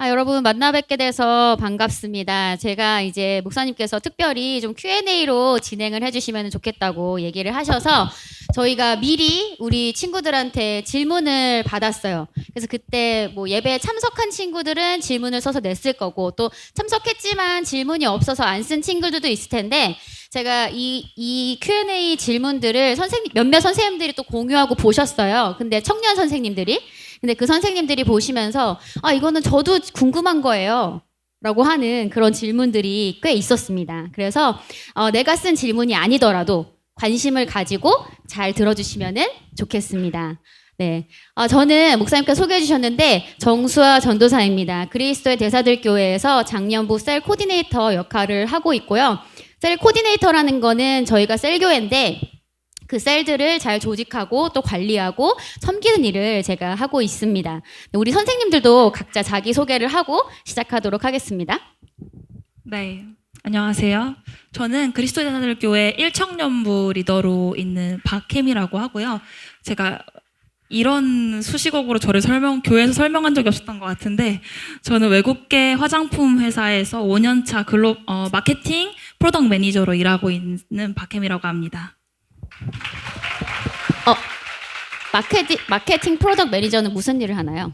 여러분 만나 뵙게 돼서 반갑습니다. 제가 이제 목사님께서 특별히 좀 Q&A로 진행을 해주시면 좋겠다고 얘기를 하셔서 저희가 미리 우리 친구들한테 질문을 받았어요. 그래서 그때 뭐 예배에 참석한 친구들은 질문을 써서 냈을 거고 또 참석했지만 질문이 없어서 안 쓴 친구들도 있을 텐데 제가 이 Q&A 질문들을 몇몇 선생님들이 또 공유하고 보셨어요. 근데 청년 선생님들이. 근데 그 선생님들이 보시면서 이거는 저도 궁금한 거예요. 라고 하는 그런 질문들이 꽤 있었습니다. 그래서 내가 쓴 질문이 아니더라도 관심을 가지고 잘 들어주시면 좋겠습니다. 네, 저는 목사님께서 소개해 주셨는데 정수아 전도사입니다. 그리스도의 대사들 교회에서 작년부 셀 코디네이터 역할을 하고 있고요. 셀 코디네이터라는 거는 저희가 셀교회인데 그 셀들을 잘 조직하고 또 관리하고 섬기는 일을 제가 하고 있습니다. 우리 선생님들도 각자 자기소개를 하고 시작하도록 하겠습니다. 네, 안녕하세요. 저는 그리스도 대사들 교회 1청년부 리더로 있는 박혜미라고 하고요. 제가 이런 수식어로 저를 교회에서 설명한 적이 없었던 것 같은데 저는 외국계 화장품 회사에서 5년차 마케팅 프로덕트 매니저로 일하고 있는 박혜미라고 합니다. 마케팅 프로덕트 매니저는 무슨 일을 하나요?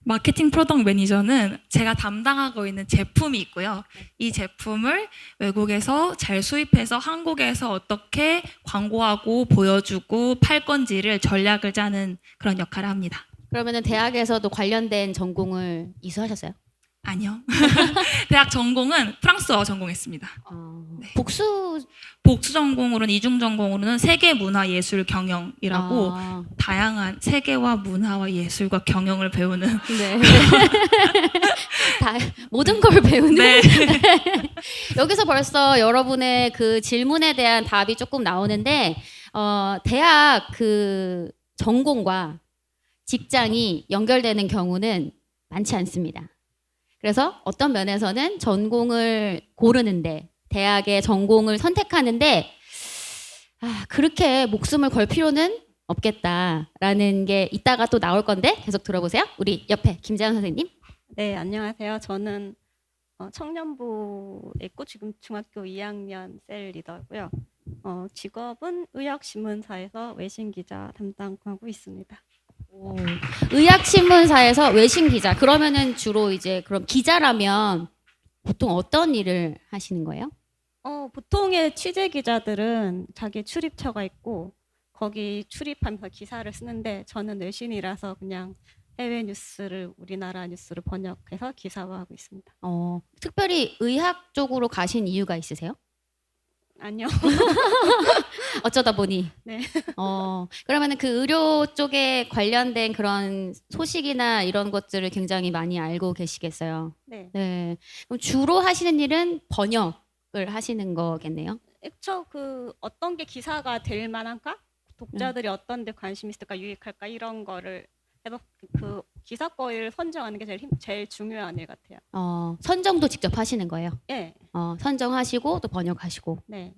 마케팅 프로덕트 매니저는 제가 담당하고 있는 제품이 있고요. 이 제품을 외국에서 잘 수입해서 한국에서 어떻게 광고하고 보여주고 팔 건지를 전략을 짜는 그런 역할을 합니다. 그러면은 대학에서도 관련된 전공을 이수하셨어요? 아니요. 대학 전공은 프랑스어 전공했습니다. 네. 복수 전공으로는 이중 전공으로는 세계 문화 예술 경영이라고 다양한 세계와 문화와 예술과 경영을 배우는 네. 모든 걸 배우는 네. 여기서 벌써 여러분의 그 질문에 대한 답이 조금 나오는데 대학 그 전공과 직장이 연결되는 경우는 많지 않습니다. 그래서 어떤 면에서는 전공을 고르는데 대학의 전공을 선택하는데 그렇게 목숨을 걸 필요는 없겠다라는 게 이따가 또 나올 건데 계속 들어보세요. 우리 옆에 김재현 선생님. 네, 안녕하세요. 저는 청년부에 있고 지금 중학교 2학년 셀 리더고요. 직업은 의학신문사에서 외신기자 담당하고 있습니다. 의학신문사에서 외신기자. 그러면은 주로 이제 그럼 기자라면 보통 어떤 일을 하시는 거예요? 보통의 취재 기자들은 자기 출입처가 있고 거기 출입하면서 기사를 쓰는데 저는 외신이라서 그냥 해외 뉴스를 우리나라 뉴스를 번역해서 기사화하고 있습니다. 특별히 의학 쪽으로 가신 이유가 있으세요? 아니요. 어쩌다 보니. 네. 그러면은 그 의료 쪽에 관련된 그런 소식이나 이런 것들을 굉장히 많이 알고 계시겠어요. 네. 네. 그럼 주로 하시는 일은 번역을 하시는 거겠네요. 그렇죠. 어떤 게 기사가 될 만한가? 독자들이 어떤 데 관심 있을까, 유익할까 이런 거를 해서 그 기사 거를 선정하는 게 제일 중요한 일 같아요. 선정도 직접 하시는 거예요? 네. 선정하시고 또 번역하시고. 네.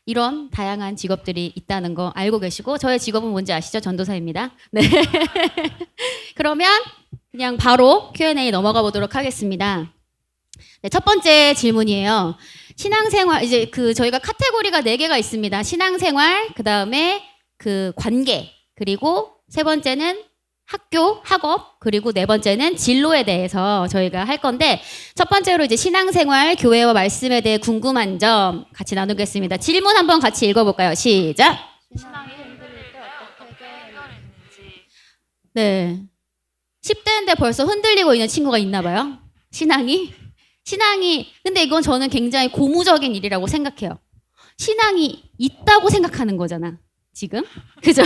이런 다양한 직업들이 있다는 거 알고 계시고 저의 직업은 뭔지 아시죠? 전도사입니다. 네. 그러면 그냥 바로 Q&A 넘어가 보도록 하겠습니다. 네, 첫 번째 질문이에요. 신앙생활 이제 저희가 카테고리가 4개가 있습니다. 신앙생활, 그다음에 관계, 그리고 세 번째는 학교, 학업, 그리고 네 번째는 진로에 대해서 저희가 할 건데 첫 번째로 이제 신앙생활, 교회와 말씀에 대해 궁금한 점 같이 나누겠습니다. 질문 한번 같이 읽어볼까요? 시작! 신앙이 흔들릴 때 어떻게 해결했는지. 네. 10대인데 벌써 흔들리고 있는 친구가 있나 봐요. 신앙이, 근데 이건 저는 굉장히 고무적인 일이라고 생각해요. 신앙이 있다고 생각하는 거잖아, 지금. 그죠?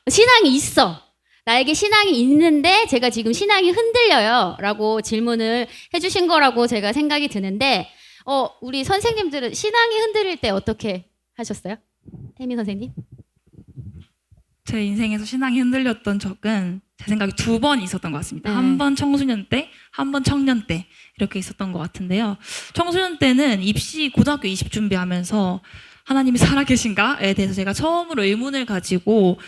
신앙이 있어. 나에게 신앙이 있는데 제가 지금 신앙이 흔들려요. 라고 질문을 해주신 거라고 제가 생각이 드는데 우리 선생님들은 신앙이 흔들릴 때 어떻게 하셨어요? 혜미 선생님? 제 인생에서 신앙이 흔들렸던 적은 제 생각에 2번 있었던 것 같습니다. 네. 한 번 청소년 때, 한 번 청년 때 이렇게 있었던 것 같은데요. 청소년 때는 고등학교 입시 준비하면서 하나님이 살아계신가에 대해서 제가 처음으로 의문을 가지고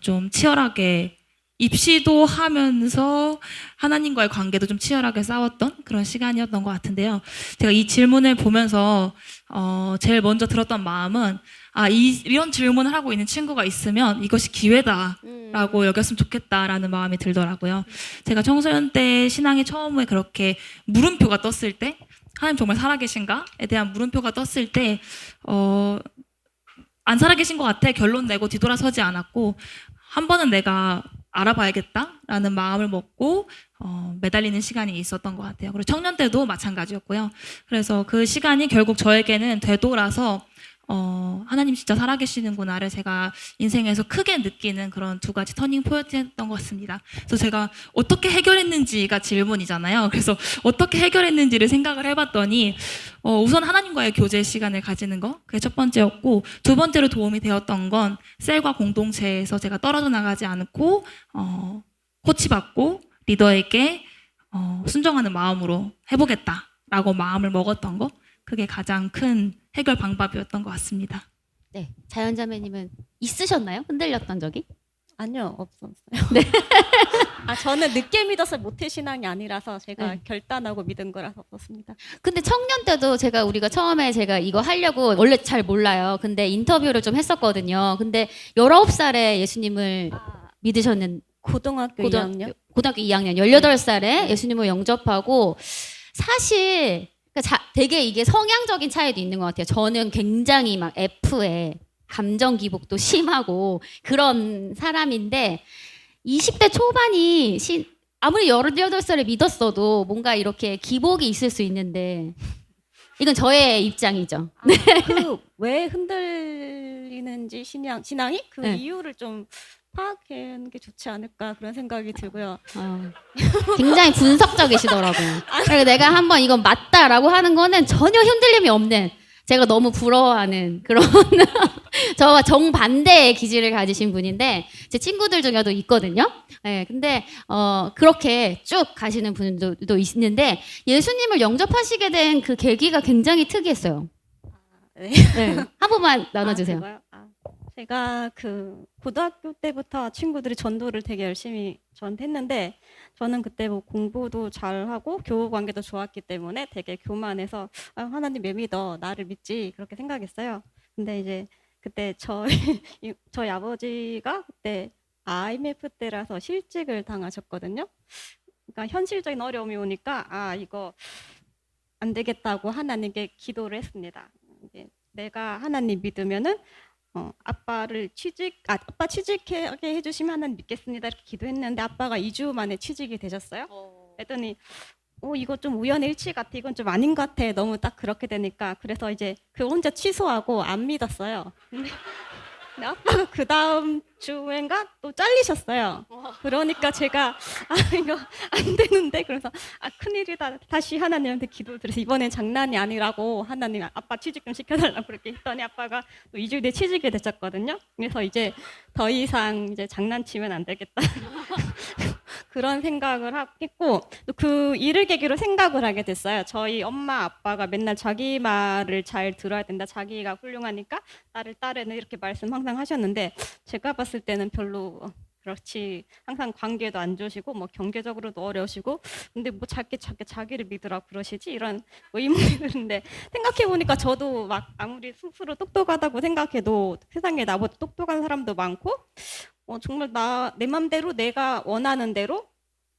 좀 치열하게 입시도 하면서 하나님과의 관계도 좀 치열하게 싸웠던 그런 시간이었던 것 같은데요. 제가 이 질문을 보면서 제일 먼저 들었던 마음은 이런 질문을 하고 있는 친구가 있으면 이것이 기회다라고 여겼으면 좋겠다라는 마음이 들더라고요. 제가 청소년 때 신앙이 처음에 그렇게 물음표가 떴을 때 하나님 정말 살아계신가에 대한 물음표가 떴을 때 안 살아계신 것 같아 결론 내고 뒤돌아서지 않았고 한 번은 내가 알아봐야겠다라는 마음을 먹고 매달리는 시간이 있었던 것 같아요. 그리고 청년 때도 마찬가지였고요. 그래서 그 시간이 결국 저에게는 되돌아서 하나님 진짜 살아계시는구나를 제가 인생에서 크게 느끼는 그런 두 가지 터닝 포인트였던 것 같습니다. 그래서 제가 어떻게 해결했는지가 질문이잖아요. 그래서 어떻게 해결했는지를 생각을 해봤더니 우선 하나님과의 교제 시간을 가지는 거 그게 첫 번째였고 두 번째로 도움이 되었던 건 셀과 공동체에서 제가 떨어져 나가지 않고 코치받고 리더에게 순종하는 마음으로 해보겠다라고 마음을 먹었던 거 그게 가장 큰 해결 방법이었던 것 같습니다. 네, 자연자매님은 있으셨나요? 흔들렸던 적이? 아니요, 없었어요. 네. 저는 늦게 믿어서 모태신앙이 아니라서 제가 네. 결단하고 믿은 거라서 없었습니다. 근데 청년 때도 우리가 처음에 제가 이거 하려고 원래 잘 몰라요. 근데 인터뷰를 좀 했었거든요. 근데 19살에 예수님을 믿으셨는 고등학교 2학년? 고등학교 2학년 18살에 예수님을 영접하고 사실 되게 이게 성향적인 차이도 있는 것 같아요. 저는 굉장히 막 F에 감정 기복도 심하고 그런 사람인데 20대 초반이 아무리 18살에 믿었어도 뭔가 이렇게 기복이 있을 수 있는데 이건 저의 입장이죠. 왜 흔들리는지 신앙이 그 네. 이유를 좀 파악하는 게 좋지 않을까 그런 생각이 들고요. 굉장히 분석적이시더라고요. 그리고 내가 한번 이건 맞다라고 하는 거는 전혀 흔들림이 없는 제가 너무 부러워하는 그런 저와 정반대의 기질을 가지신 분인데 제 친구들 중에도 있거든요. 네, 근데 그렇게 쭉 가시는 분들도 있는데 예수님을 영접하시게 된 그 계기가 굉장히 특이했어요. 네. 네, 한 번만 나눠주세요. 그거요? 제가 그 고등학교 때부터 친구들이 전도를 되게 열심히 저한테 했는데 저는 그때 뭐 공부도 잘하고 교우 관계도 좋았기 때문에 되게 교만해서 하나님 왜 믿어 나를 믿지 그렇게 생각했어요. 근데 이제 그때 저희 아버지가 그때 IMF 때라서 실직을 당하셨거든요. 그러니까 현실적인 어려움이 오니까 이거 안 되겠다고 하나님께 기도를 했습니다. 이제 내가 하나님 믿으면은 아빠 취직하게 해주시면 하나님 믿겠습니다 이렇게 기도했는데 아빠가 2주 만에 취직이 되셨어요. 그랬더니 이거 좀 우연의 일치 같아. 이건 좀 아닌 것 같아. 너무 딱 그렇게 되니까 그래서 이제 그 혼자 취소하고 안 믿었어요. 근데 아빠가 그 다음 주엔가 또 잘리셨어요. 그러니까 제가 이거 안 되는데 그래서 큰일이다. 다시 하나님한테 기도드려서 이번엔 장난이 아니라고 하나님 아빠 취직 좀 시켜달라고 그렇게 했더니 아빠가 또 2주 뒤에 취직이 되셨거든요. 그래서 이제 더 이상 이제 장난치면 안 되겠다. 그런 생각을 했고 또 그 일을 계기로 생각을 하게 됐어요. 저희 엄마 아빠가 맨날 자기 말을 잘 들어야 된다. 자기가 훌륭하니까 나를 따르는 이렇게 말씀 항상 하셨는데 제가 봤을 때는 별로 그렇지 항상 관계도 안 좋으시고 뭐 경제적으로도 어려우시고 근데 뭐 자기를 믿으라 그러시지 이런 의문이 드는데 생각해 보니까 저도 막 아무리 스스로 똑똑하다고 생각해도 세상에 나보다 똑똑한 사람도 많고 정말 내 맘대로 내가 원하는 대로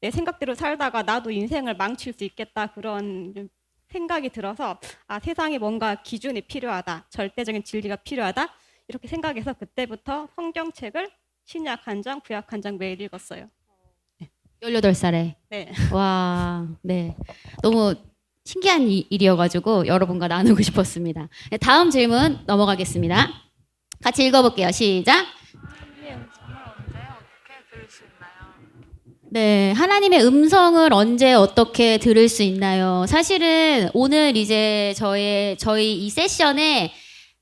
내 생각대로 살다가 나도 인생을 망칠 수 있겠다 그런 생각이 들어서 세상에 뭔가 기준이 필요하다 절대적인 진리가 필요하다 이렇게 생각해서 그때부터 성경책을 신약 한 장, 구약 한 장 매일 읽었어요. 18살에. 네. 와, 네. 너무 신기한 일이어가지고 여러분과 나누고 싶었습니다. 네, 다음 질문 넘어가겠습니다. 같이 읽어볼게요. 시작. 네, 하나님의 음성을 언제 어떻게 들을 수 있나요? 사실은 오늘 이제 저희 이 세션의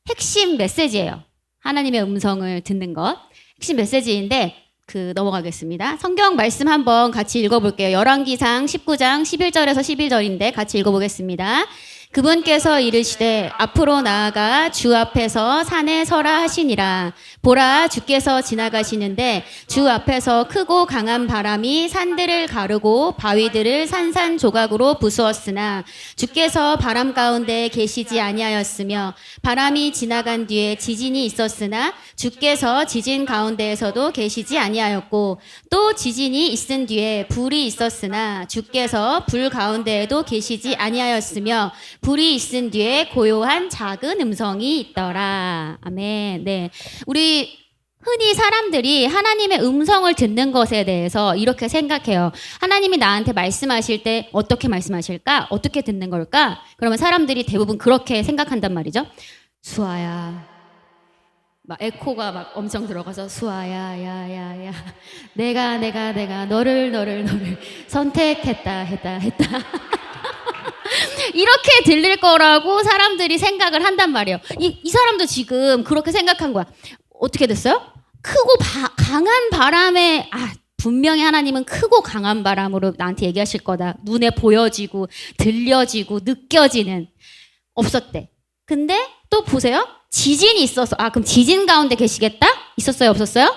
핵심 메시지예요. 하나님의 음성을 듣는 것. 핵심 메시지인데 넘어가겠습니다. 성경 말씀 한번 같이 읽어볼게요. 열왕기상 19장 11절에서 11절인데 같이 읽어보겠습니다. 그분께서 이르시되 앞으로 나아가 주 앞에서 산에 서라 하시니라. 보라, 주께서 지나가시는데 주 앞에서 크고 강한 바람이 산들을 가르고 바위들을 산산조각으로 부수었으나 주께서 바람 가운데 계시지 아니하였으며 바람이 지나간 뒤에 지진이 있었으나 주께서 지진 가운데에서도 계시지 아니하였고 또 지진이 있은 뒤에 불이 있었으나 주께서 불 가운데에도 계시지 아니하였으며 불이 있은 뒤에 고요한 작은 음성이 있더라. 아멘. 네. 우리 흔히 사람들이 하나님의 음성을 듣는 것에 대해서 이렇게 생각해요. 하나님이 나한테 말씀하실 때 어떻게 말씀하실까? 어떻게 듣는 걸까? 그러면 사람들이 대부분 그렇게 생각한단 말이죠. 수아야. 막 에코가 막 엄청 들어가서 수아야, 야야야. 내가 너를 선택했다. 이렇게 들릴 거라고 사람들이 생각을 한단 말이에요. 이 사람도 지금 그렇게 생각한 거야. 어떻게 됐어요? 크고 강한 바람에, 분명히 하나님은 크고 강한 바람으로 나한테 얘기하실 거다. 눈에 보여지고, 들려지고, 느껴지는. 없었대. 근데 또 보세요. 지진이 있어서, 그럼 지진 가운데 계시겠다? 있었어요? 없었어요?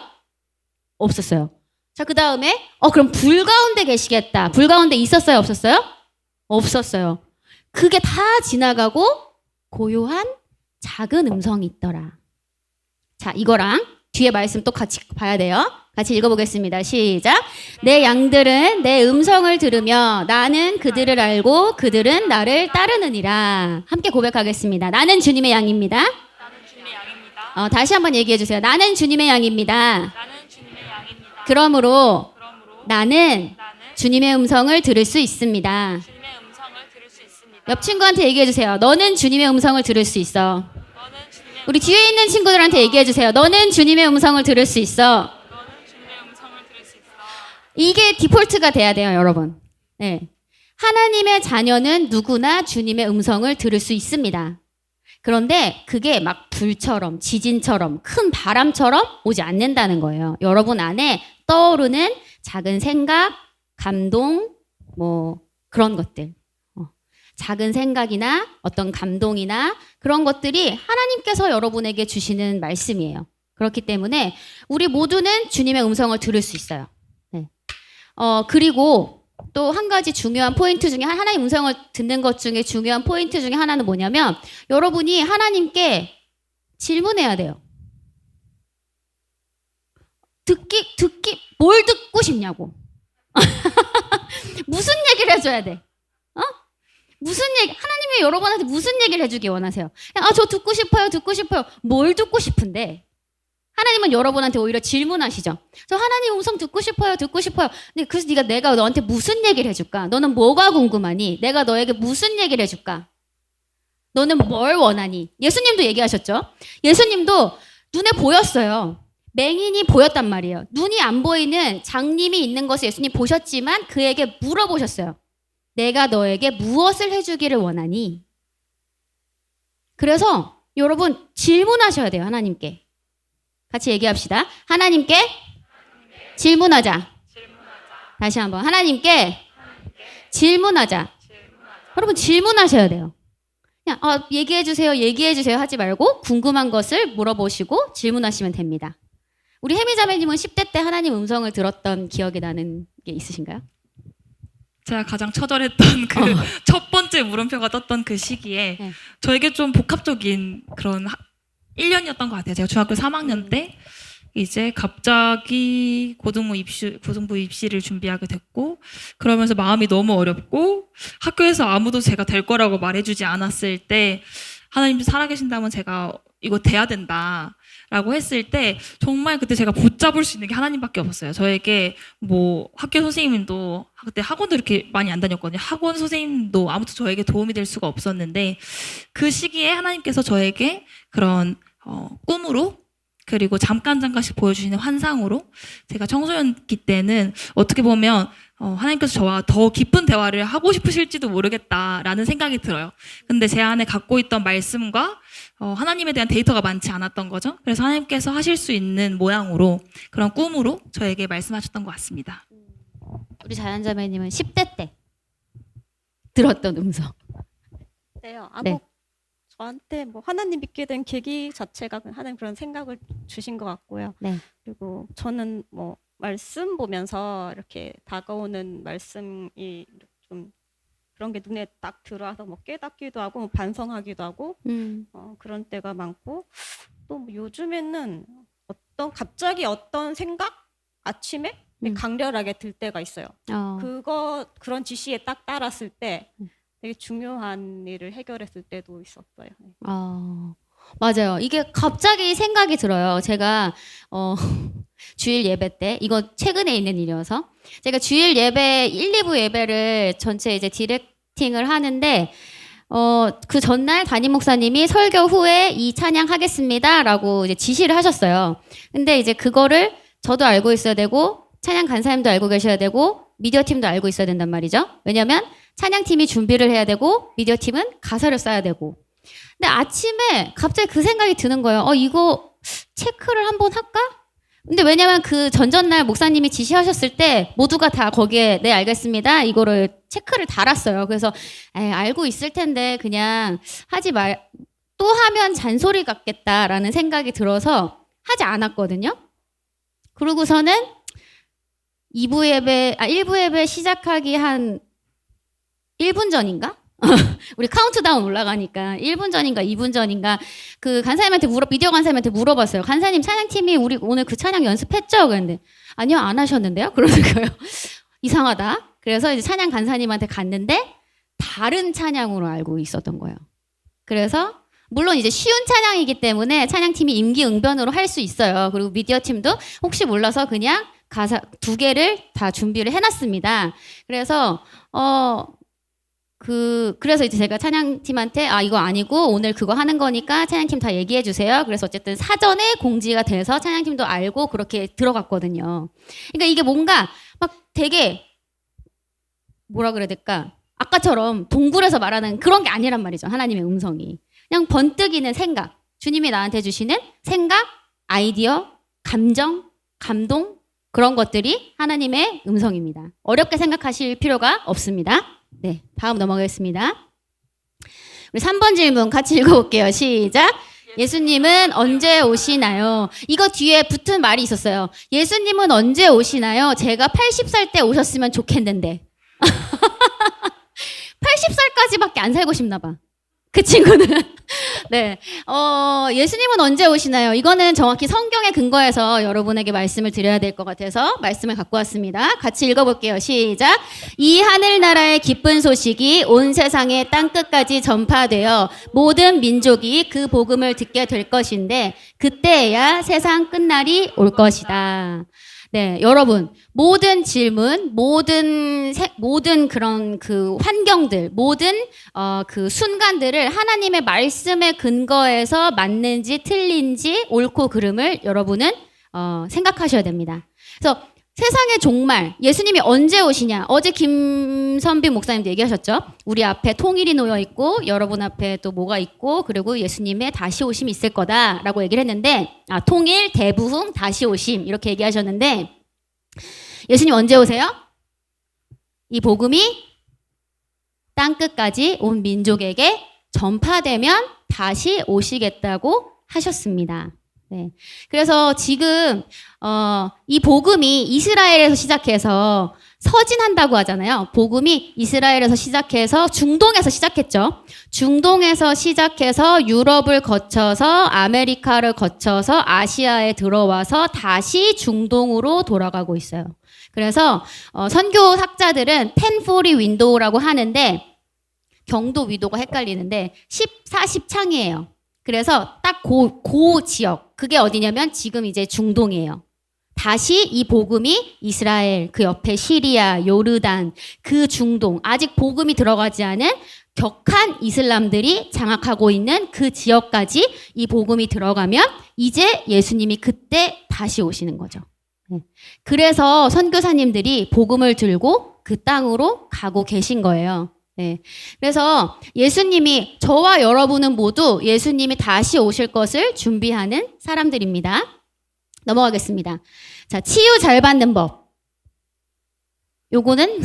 없었어요. 자, 그 다음에, 그럼 불 가운데 계시겠다. 불 가운데 있었어요? 없었어요? 없었어요. 그게 다 지나가고 고요한 작은 음성이 있더라. 자, 이거랑 뒤에 말씀 또 같이 봐야 돼요. 같이 읽어보겠습니다. 시작. 내 양들은 내 음성을 들으며 나는 그들을 알고 그들은 나를 따르느니라. 함께 고백하겠습니다. 나는 주님의 양입니다. 나는 주님의 양입니다. 다시 한번 얘기해 주세요. 나는 주님의 양입니다. 나는 주님의 양입니다. 그러므로 나는 나는 주님의 음성을 들을 수 있습니다. 주님의 음성을 들을 수 있습니다. 옆 친구한테 얘기해 주세요. 너는 주님의 음성을 들을 수 있어. 너는 주님의 우리 뒤에 있는 친구들한테 얘기해 주세요. 너는 주님의 음성을 들을 수 있어. 너는 주님의 음성을 들을 수 있어. 이게 디폴트가 돼야 돼요, 여러분. 네. 하나님의 자녀는 누구나 주님의 음성을 들을 수 있습니다. 그런데 그게 막 불처럼, 지진처럼, 큰 바람처럼 오지 않는다는 거예요. 여러분 안에 떠오르는 작은 생각, 감동, 그런 것들. 작은 생각이나 어떤 감동이나 그런 것들이 하나님께서 여러분에게 주시는 말씀이에요. 그렇기 때문에 우리 모두는 주님의 음성을 들을 수 있어요. 네. 그리고 또 한 가지 중요한 포인트 중에 하나님 음성을 듣는 것 중에 중요한 포인트 중에 하나는 뭐냐면 여러분이 하나님께 질문해야 돼요. 뭘 듣고 싶냐고. 무슨 얘기를 해줘야 돼? 무슨 얘기, 하나님이 여러분한테 무슨 얘기를 해주기 원하세요? 저 듣고 싶어요. 뭘 듣고 싶은데? 하나님은 여러분한테 오히려 질문하시죠. 저 하나님 음성 듣고 싶어요. 근데 그래서 내가 너한테 무슨 얘기를 해줄까? 너는 뭐가 궁금하니? 내가 너에게 무슨 얘기를 해줄까? 너는 뭘 원하니? 예수님도 얘기하셨죠? 예수님도 눈에 보였어요. 맹인이 보였단 말이에요. 눈이 안 보이는 장님이 있는 것을 예수님 보셨지만 그에게 물어보셨어요. 내가 너에게 무엇을 해주기를 원하니? 그래서 여러분 질문하셔야 돼요. 하나님께. 같이 얘기합시다. 하나님께 질문하자. 다시 한번. 하나님께 질문하자. 여러분 질문하셔야 돼요. 그냥 얘기해 주세요 하지 말고 궁금한 것을 물어보시고 질문하시면 됩니다. 우리 혜미자매님은 10대 때 하나님 음성을 들었던 기억이 나는 게 있으신가요? 제가 가장 처절했던 그 첫 번째 물음표가 떴던 그 시기에 네. 저에게 좀 복합적인 그런 1년이었던 것 같아요. 제가 중학교 3학년 때 이제 갑자기 고등부 입시를 준비하게 됐고 그러면서 마음이 너무 어렵고 학교에서 아무도 제가 될 거라고 말해주지 않았을 때 하나님 살아계신다면 제가 이거 돼야 된다라고 했을 때 정말 그때 제가 붙잡을 수 있는 게 하나님밖에 없었어요. 저에게 학교 선생님도 그때 학원도 이렇게 많이 안 다녔거든요. 학원 선생님도 아무튼 저에게 도움이 될 수가 없었는데 그 시기에 하나님께서 저에게 그런 꿈으로 그리고 잠깐씩 보여주시는 환상으로 제가 청소년기 때는 어떻게 보면 하나님께서 저와 더 깊은 대화를 하고 싶으실지도 모르겠다라는 생각이 들어요. 근데 제 안에 갖고 있던 말씀과 하나님에 대한 데이터가 많지 않았던 거죠. 그래서 하나님께서 하실 수 있는 모양으로 그런 꿈으로 저에게 말씀하셨던 것 같습니다. 우리 자연자매님은 10대 때 들었던 음성. 있는데요. 네. 저한테 뭐 하나님 믿게 된 계기 자체가 하는 그런 생각을 주신 것 같고요. 네. 그리고 저는 뭐 말씀 보면서 이렇게 다가오는 말씀이 좀 그런 게 눈에 딱 들어와서 뭐 깨닫기도 하고 뭐 반성하기도 하고 그런 때가 많고 또뭐 요즘에는 갑자기 어떤 생각 아침에 강렬하게 들 때가 있어요. 그런 지시에 딱 따랐을 때 되게 중요한 일을 해결했을 때도 있었어요. 네. 맞아요. 이게 갑자기 생각이 들어요. 제가 주일 예배 때 이거 최근에 있는 일이어서 제가 주일 예배 1, 2부 예배를 전체 이제 디렉팅을 하는데 그 전날 담임 목사님이 설교 후에 이 찬양 하겠습니다라고 이제 지시를 하셨어요. 근데 이제 그거를 저도 알고 있어야 되고 찬양 간사님도 알고 계셔야 되고 미디어 팀도 알고 있어야 된단 말이죠. 왜냐면 찬양팀이 준비를 해야 되고 미디어 팀은 가사를 써야 되고. 근데 아침에 갑자기 그 생각이 드는 거예요. 이거 체크를 한번 할까? 근데 왜냐면 그 전전날 목사님이 지시하셨을 때 모두가 다 거기에 네 알겠습니다 이거를 체크를 달았어요. 그래서 알고 있을 텐데 그냥 또 하면 잔소리 같겠다라는 생각이 들어서 하지 않았거든요. 그러고서는 1부 예배 시작하기 한 1분 전인가? 우리 카운트다운 올라가니까 1분 전인가 2분 전인가 그 간사님한테 미디어 간사님한테 물어봤어요. 간사님 찬양팀이 우리 오늘 그 찬양 연습했죠? 그랬는데 아니요 안 하셨는데요? 그러는 거예요. 이상하다. 그래서 이제 찬양 간사님한테 갔는데 다른 찬양으로 알고 있었던 거예요. 그래서 물론 이제 쉬운 찬양이기 때문에 찬양팀이 임기응변으로 할 수 있어요. 그리고 미디어 팀도 혹시 몰라서 그냥 가사 2개를 다 준비를 해놨습니다. 그래서 그래서 이제 제가 찬양팀한테 이거 아니고 오늘 그거 하는 거니까 찬양팀 다 얘기해 주세요. 그래서 어쨌든 사전에 공지가 돼서 찬양팀도 알고 그렇게 들어갔거든요. 그러니까 이게 뭔가 막 되게 뭐라 그래야 될까? 아까처럼 동굴에서 말하는 그런 게 아니란 말이죠. 하나님의 음성이. 그냥 번뜩이는 생각. 주님이 나한테 주시는 생각, 아이디어, 감정, 감동 그런 것들이 하나님의 음성입니다. 어렵게 생각하실 필요가 없습니다. 네, 다음 넘어가겠습니다. 우리 3번 질문 같이 읽어볼게요. 시작. 예수님은 언제 오시나요? 이거 뒤에 붙은 말이 있었어요. 예수님은 언제 오시나요? 제가 80살 때 오셨으면 좋겠는데. 80살까지밖에 안 살고 싶나 봐. 그 친구는. 네. 예수님은 언제 오시나요? 이거는 정확히 성경에 근거해서 여러분에게 말씀을 드려야 될 것 같아서 말씀을 갖고 왔습니다. 같이 읽어볼게요. 시작. 이 하늘나라의 기쁜 소식이 온 세상의 땅끝까지 전파되어 모든 민족이 그 복음을 듣게 될 것인데 그때야 세상 끝날이 올 것이다. 네, 여러분, 모든 질문, 모든 그런 그 환경들, 모든 그 순간들을 하나님의 말씀에 근거해서 맞는지 틀린지 옳고 그름을 여러분은 생각하셔야 됩니다. 그래서 세상의 종말, 예수님이 언제 오시냐? 어제 김선빈 목사님도 얘기하셨죠? 우리 앞에 통일이 놓여 있고 여러분 앞에 또 뭐가 있고 그리고 예수님의 다시 오심이 있을 거다라고 얘기를 했는데 통일, 대부흥, 다시 오심 이렇게 얘기하셨는데 예수님 언제 오세요? 이 복음이 땅끝까지 온 민족에게 전파되면 다시 오시겠다고 하셨습니다. 네. 그래서 지금 이 복음이 이스라엘에서 시작해서 서진한다고 하잖아요. 복음이 이스라엘에서 시작해서 중동에서 시작했죠. 중동에서 시작해서 유럽을 거쳐서 아메리카를 거쳐서 아시아에 들어와서 다시 중동으로 돌아가고 있어요. 그래서 선교 학자들은 1040 윈도우라고 하는데 경도 위도가 헷갈리는데 10, 40창이에요. 그래서 딱 그 지역, 그게 어디냐면 지금 이제 중동이에요. 다시 이 복음이 이스라엘, 그 옆에 시리아, 요르단, 그 중동, 아직 복음이 들어가지 않은 격한 이슬람들이 장악하고 있는 그 지역까지 이 복음이 들어가면 이제 예수님이 그때 다시 오시는 거죠. 그래서 선교사님들이 복음을 들고 그 땅으로 가고 계신 거예요. 네. 그래서 예수님이 저와 여러분은 모두 예수님이 다시 오실 것을 준비하는 사람들입니다. 넘어가겠습니다. 자, 치유 잘 받는 법. 요거는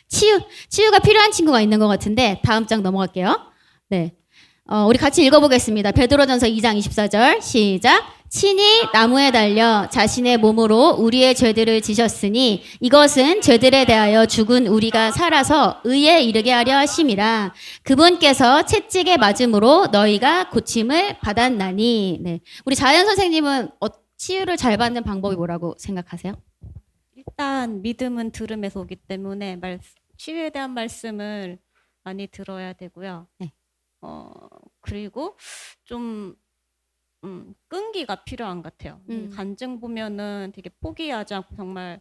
치유가 필요한 친구가 있는 것 같은데 다음 장 넘어갈게요. 네. 우리 같이 읽어보겠습니다. 베드로전서 2장 24절 시작. 친히 나무에 달려 자신의 몸으로 우리의 죄들을 지셨으니 이것은 죄들에 대하여 죽은 우리가 살아서 의에 이르게 하려 하심이라. 그분께서 채찍에 맞음으로 너희가 고침을 받았나니. 네. 우리 자연 선생님은 치유를 잘 받는 방법이 뭐라고 생각하세요? 일단 믿음은 들음에서 오기 때문에 치유에 대한 말씀을 많이 들어야 되고요. 네. 그리고 좀 끈기가 필요한 것 같아요. 간증 보면은 되게 포기하지 않고 정말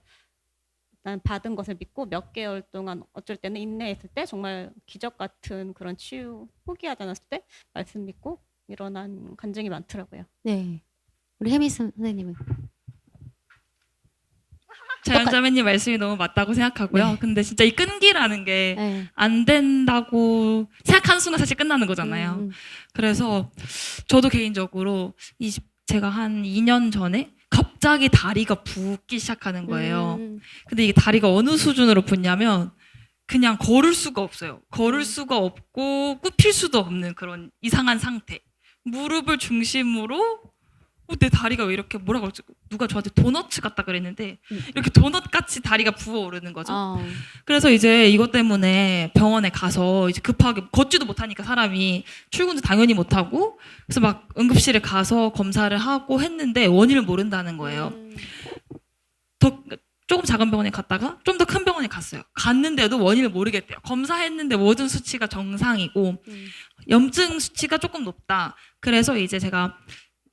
난 받은 것을 믿고 몇 개월 동안 어쩔 때는 인내했을 때 정말 기적 같은 그런 치유 포기하지 않았을 때 말씀 믿고 일어난 간증이 많더라고요. 네. 우리 혜미 선생님은? 자연자매님 말씀이 너무 맞다고 생각하고요. 네. 근데 진짜 이 끈기라는 게 네. 안 된다고 생각하는 순간 사실 끝나는 거잖아요. 그래서 저도 개인적으로 제가 한 2년 전에 갑자기 다리가 붓기 시작하는 거예요. 근데 이게 다리가 어느 수준으로 붓냐면 그냥 걸을 수가 없어요. 걸을 수가 없고 굽힐 수도 없는 그런 이상한 상태. 무릎을 중심으로 내 다리가 왜 이렇게 뭐라 그러지? 누가 저한테 도너츠 같다 그랬는데 이렇게 도넛같이 다리가 부어오르는 거죠. 그래서 이제 이것 때문에 병원에 가서 이제 급하게 걷지도 못하니까 사람이 출근도 당연히 못하고 그래서 막 응급실에 가서 검사를 하고 했는데 원인을 모른다는 거예요. 조금 작은 병원에 갔다가 좀 더 큰 병원에 갔어요. 갔는데도 원인을 모르겠대요. 검사했는데 모든 수치가 정상이고 염증 수치가 조금 높다. 그래서 이제 제가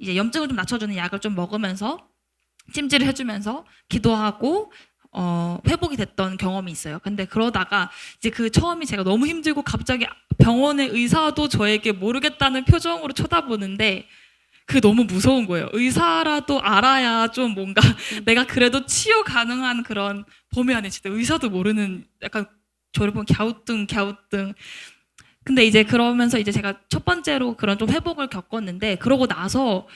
이제 염증을 좀 낮춰주는 약을 좀 먹으면서 찜질을 해주면서 기도하고 회복이 됐던 경험이 있어요. 근데 그러다가 이제 그 처음이 제가 너무 힘들고 갑자기 병원의 의사도 저에게 모르겠다는 표정으로 쳐다보는데 그게 너무 무서운 거예요. 의사라도 알아야 좀 뭔가 내가 그래도 치유 가능한 그런 범위 안에 진짜 의사도 모르는 약간 저를 보면 갸우뚱. 근데 이제 그러면서 이제 제가 첫 번째로 그런 좀 회복을 겪었는데 그러고 나서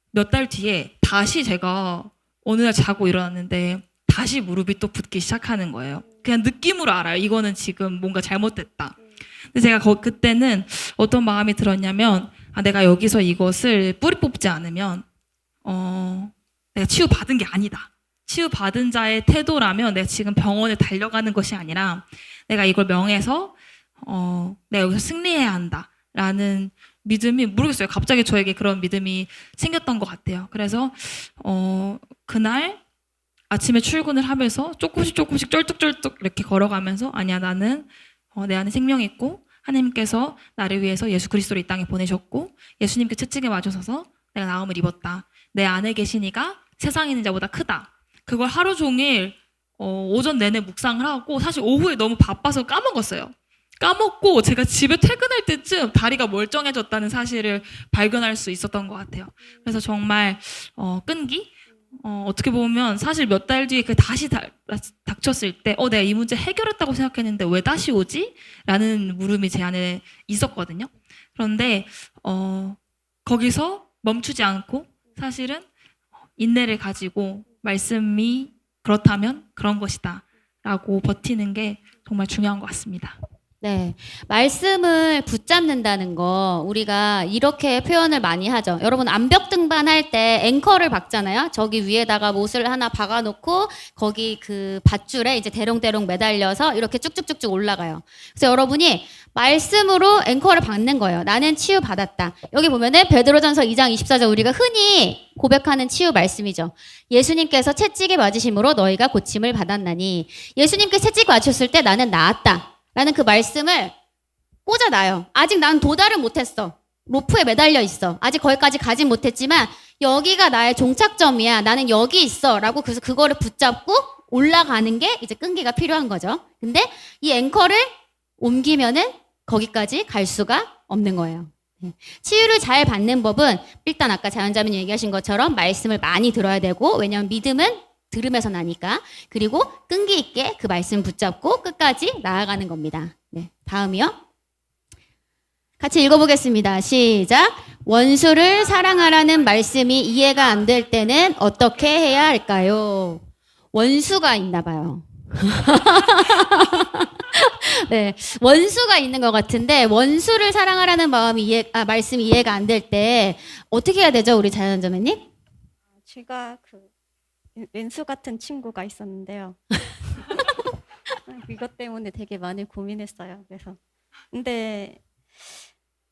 몇 달 뒤에 다시 제가 어느 날 자고 일어났는데 다시 무릎이 또 붓기 시작하는 거예요. 그냥 느낌으로 알아요. 이거는 지금 뭔가 잘못됐다. 근데 제가 그때는 어떤 마음이 들었냐면 내가 여기서 이것을 뿌리 뽑지 않으면 내가 치유받은 게 아니다. 치유받은 자의 태도라면 내가 지금 병원에 달려가는 것이 아니라 내가 이걸 명해서 내가 여기서 승리해야 한다라는 믿음이 모르겠어요. 갑자기 저에게 그런 믿음이 생겼던 것 같아요. 그래서 그날 아침에 출근을 하면서 조금씩 쩔뚝쩔뚝 이렇게 걸어가면서 아니야 나는 내 안에 생명이 있고 하나님께서 나를 위해서 예수 그리스도를 이 땅에 보내셨고 예수님께 채찍에 맞으셔서 내가 나음을 입었다. 내 안에 계신 이가 세상에 있는 자보다 크다. 그걸 하루 종일 오전 내내 묵상을 하고 사실 오후에 너무 바빠서 까먹었어요. 까먹고 제가 집에 퇴근할 때쯤 다리가 멀쩡해졌다는 사실을 발견할 수 있었던 것 같아요. 그래서 정말 끈기? 어떻게 보면 사실 몇 달 뒤에 그 다시 닥쳤을 때 내가 이 문제 해결했다고 생각했는데 왜 다시 오지? 라는 물음이 제 안에 있었거든요. 그런데 거기서 멈추지 않고 사실은 인내를 가지고 말씀이 그렇다면 그런 것이다 라고 버티는 게 정말 중요한 것 같습니다. 네. 말씀을 붙잡는다는 거 우리가 이렇게 표현을 많이 하죠. 여러분 암벽 등반할 때 앵커를 박잖아요. 저기 위에다가 못을 하나 박아놓고 거기 그 밧줄에 이제 대롱대롱 매달려서 이렇게 쭉쭉쭉쭉 올라가요. 그래서 여러분이 말씀으로 앵커를 박는 거예요. 나는 치유받았다. 여기 보면은 베드로전서 2장 24절 우리가 흔히 고백하는 치유 말씀이죠. 예수님께서 채찍에 맞으심으로 너희가 고침을 받았나니 예수님께 채찍 맞으셨을 때 나는 나았다. 라는 그 말씀을 꽂아놔요. 아직 난 도달을 못했어. 로프에 매달려 있어. 아직 거기까지 가진 못했지만 여기가 나의 종착점이야. 나는 여기 있어. 라고 그래서 그거를 붙잡고 올라가는 게 이제 끈기가 필요한 거죠. 근데 이 앵커를 옮기면은 거기까지 갈 수가 없는 거예요. 치유를 잘 받는 법은 일단 아까 자연자매님 얘기하신 것처럼 말씀을 많이 들어야 되고 왜냐하면 믿음은 들음에서 나니까. 그리고 끈기 있게 그 말씀 붙잡고 끝까지 나아가는 겁니다. 네, 다음이요. 같이 읽어보겠습니다. 시작. 원수를 사랑하라는 말씀이 이해가 안 될 때는 어떻게 해야 할까요? 원수가 있나 봐요. 네, 원수가 있는 것 같은데 원수를 사랑하라는 말씀이 이해가 안 될 때 어떻게 해야 되죠, 우리 자연자매님? 제가 그 왼수 같은 친구가 있었는데요. 이것 때문에 되게 많이 고민했어요. 그래서 근데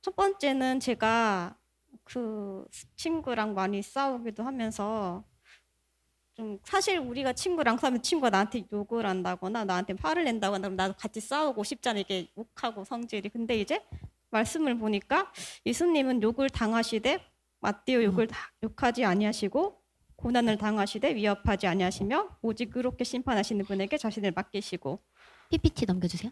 첫 번째는 제가 그 친구랑 많이 싸우기도 하면서 좀 사실 우리가 친구랑 싸우면 친구가 나한테 욕을 한다거나 나한테 화를 낸다거나 그럼 나도 같이 싸우고 싶잖아. 이게 욕하고 성질이. 근데 이제 말씀을 보니까 예수님은 욕을 당하시되 맞디오 욕하지 아니하시고 고난을 당하시되 위협하지 아니하시며 오직 의롭게 심판하시는 분에게 자신을 맡기시고. PPT 넘겨주세요.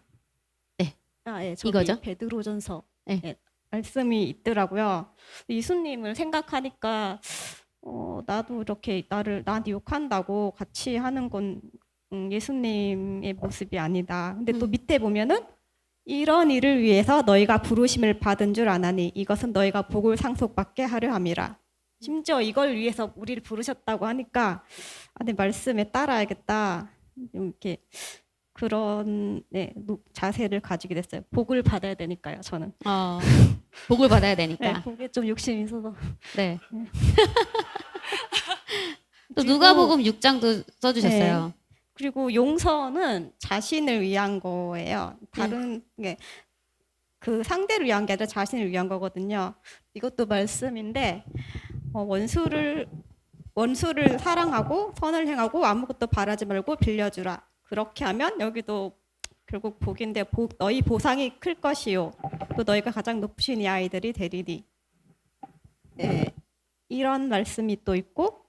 예, 저기 이거죠? 베드로전서 네. 예, 말씀이 있더라고요. 예수님을 생각하니까 나도 이렇게 나한테 욕한다고 같이 하는 건 예수님의 모습이 아니다. 근데 또 밑에 보면은 이런 일을 위해서 너희가 부르심을 받은 줄 아나니 이것은 너희가 복을 상속받게 하려 함이라. 심지어 이걸 위해서 우리를 부르셨다고 하니까 내 말씀에 따라야겠다. 좀 이렇게 그런 자세를 가지게 됐어요. 복을 받아야 되니까요. 저는. 복을 받아야 네, 되니까. 복에 좀 욕심이 있어서. 네. 또 누가복음 6장도 써주셨어요. 그리고 용서는 자신을 위한 거예요. 다른 그 상대를 위한 게 아니라 자신을 위한 거거든요. 이것도 말씀인데 원수를 사랑하고 선을 행하고 아무것도 바라지 말고 빌려주라. 그렇게 하면 여기도 결국 복인데 너희 보상이 클 것이요. 또 너희가 가장 높으신 이 아이들이 되리니. 네, 이런 말씀이 또 있고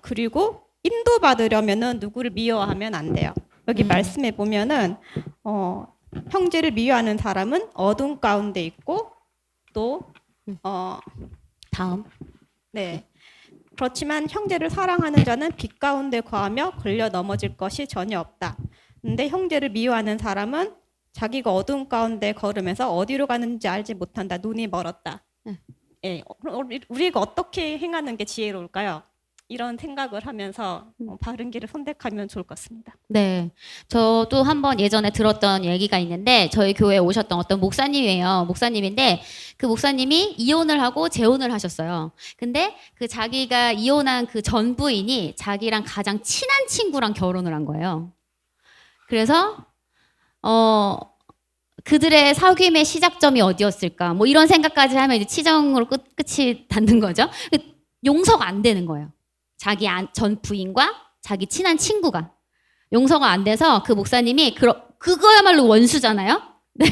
그리고 인도받으려면은 누구를 미워하면 안 돼요. 여기 말씀에 보면은 형제를 미워하는 사람은 어둠 가운데 있고 또 다음. 네. 그렇지만 형제를 사랑하는 자는 빛 가운데 거하며 걸려 넘어질 것이 전혀 없다. 근데 형제를 미워하는 사람은 자기가 어둠 가운데 걸으면서 어디로 가는지 알지 못한다. 눈이 멀었다. 예, 우리가 어떻게 행하는 게 지혜로울까요? 이런 생각을 하면서 바른 길을 선택하면 좋을 것 같습니다. 네. 저도 한번 예전에 들었던 얘기가 있는데 저희 교회에 오셨던 어떤 목사님이에요. 목사님인데 그 목사님이 이혼을 하고 재혼을 하셨어요. 근데 그 자기가 이혼한 그 전 부인이 자기랑 가장 친한 친구랑 결혼을 한 거예요. 그래서 그들의 사귐의 시작점이 어디였을까? 뭐 이런 생각까지 하면 이제 치정으로 끝이 닿는 거죠. 용서가 안 되는 거예요. 자기 전 부인과 자기 친한 친구가 용서가 안 돼서 그 목사님이 그거야말로 원수잖아요. 네.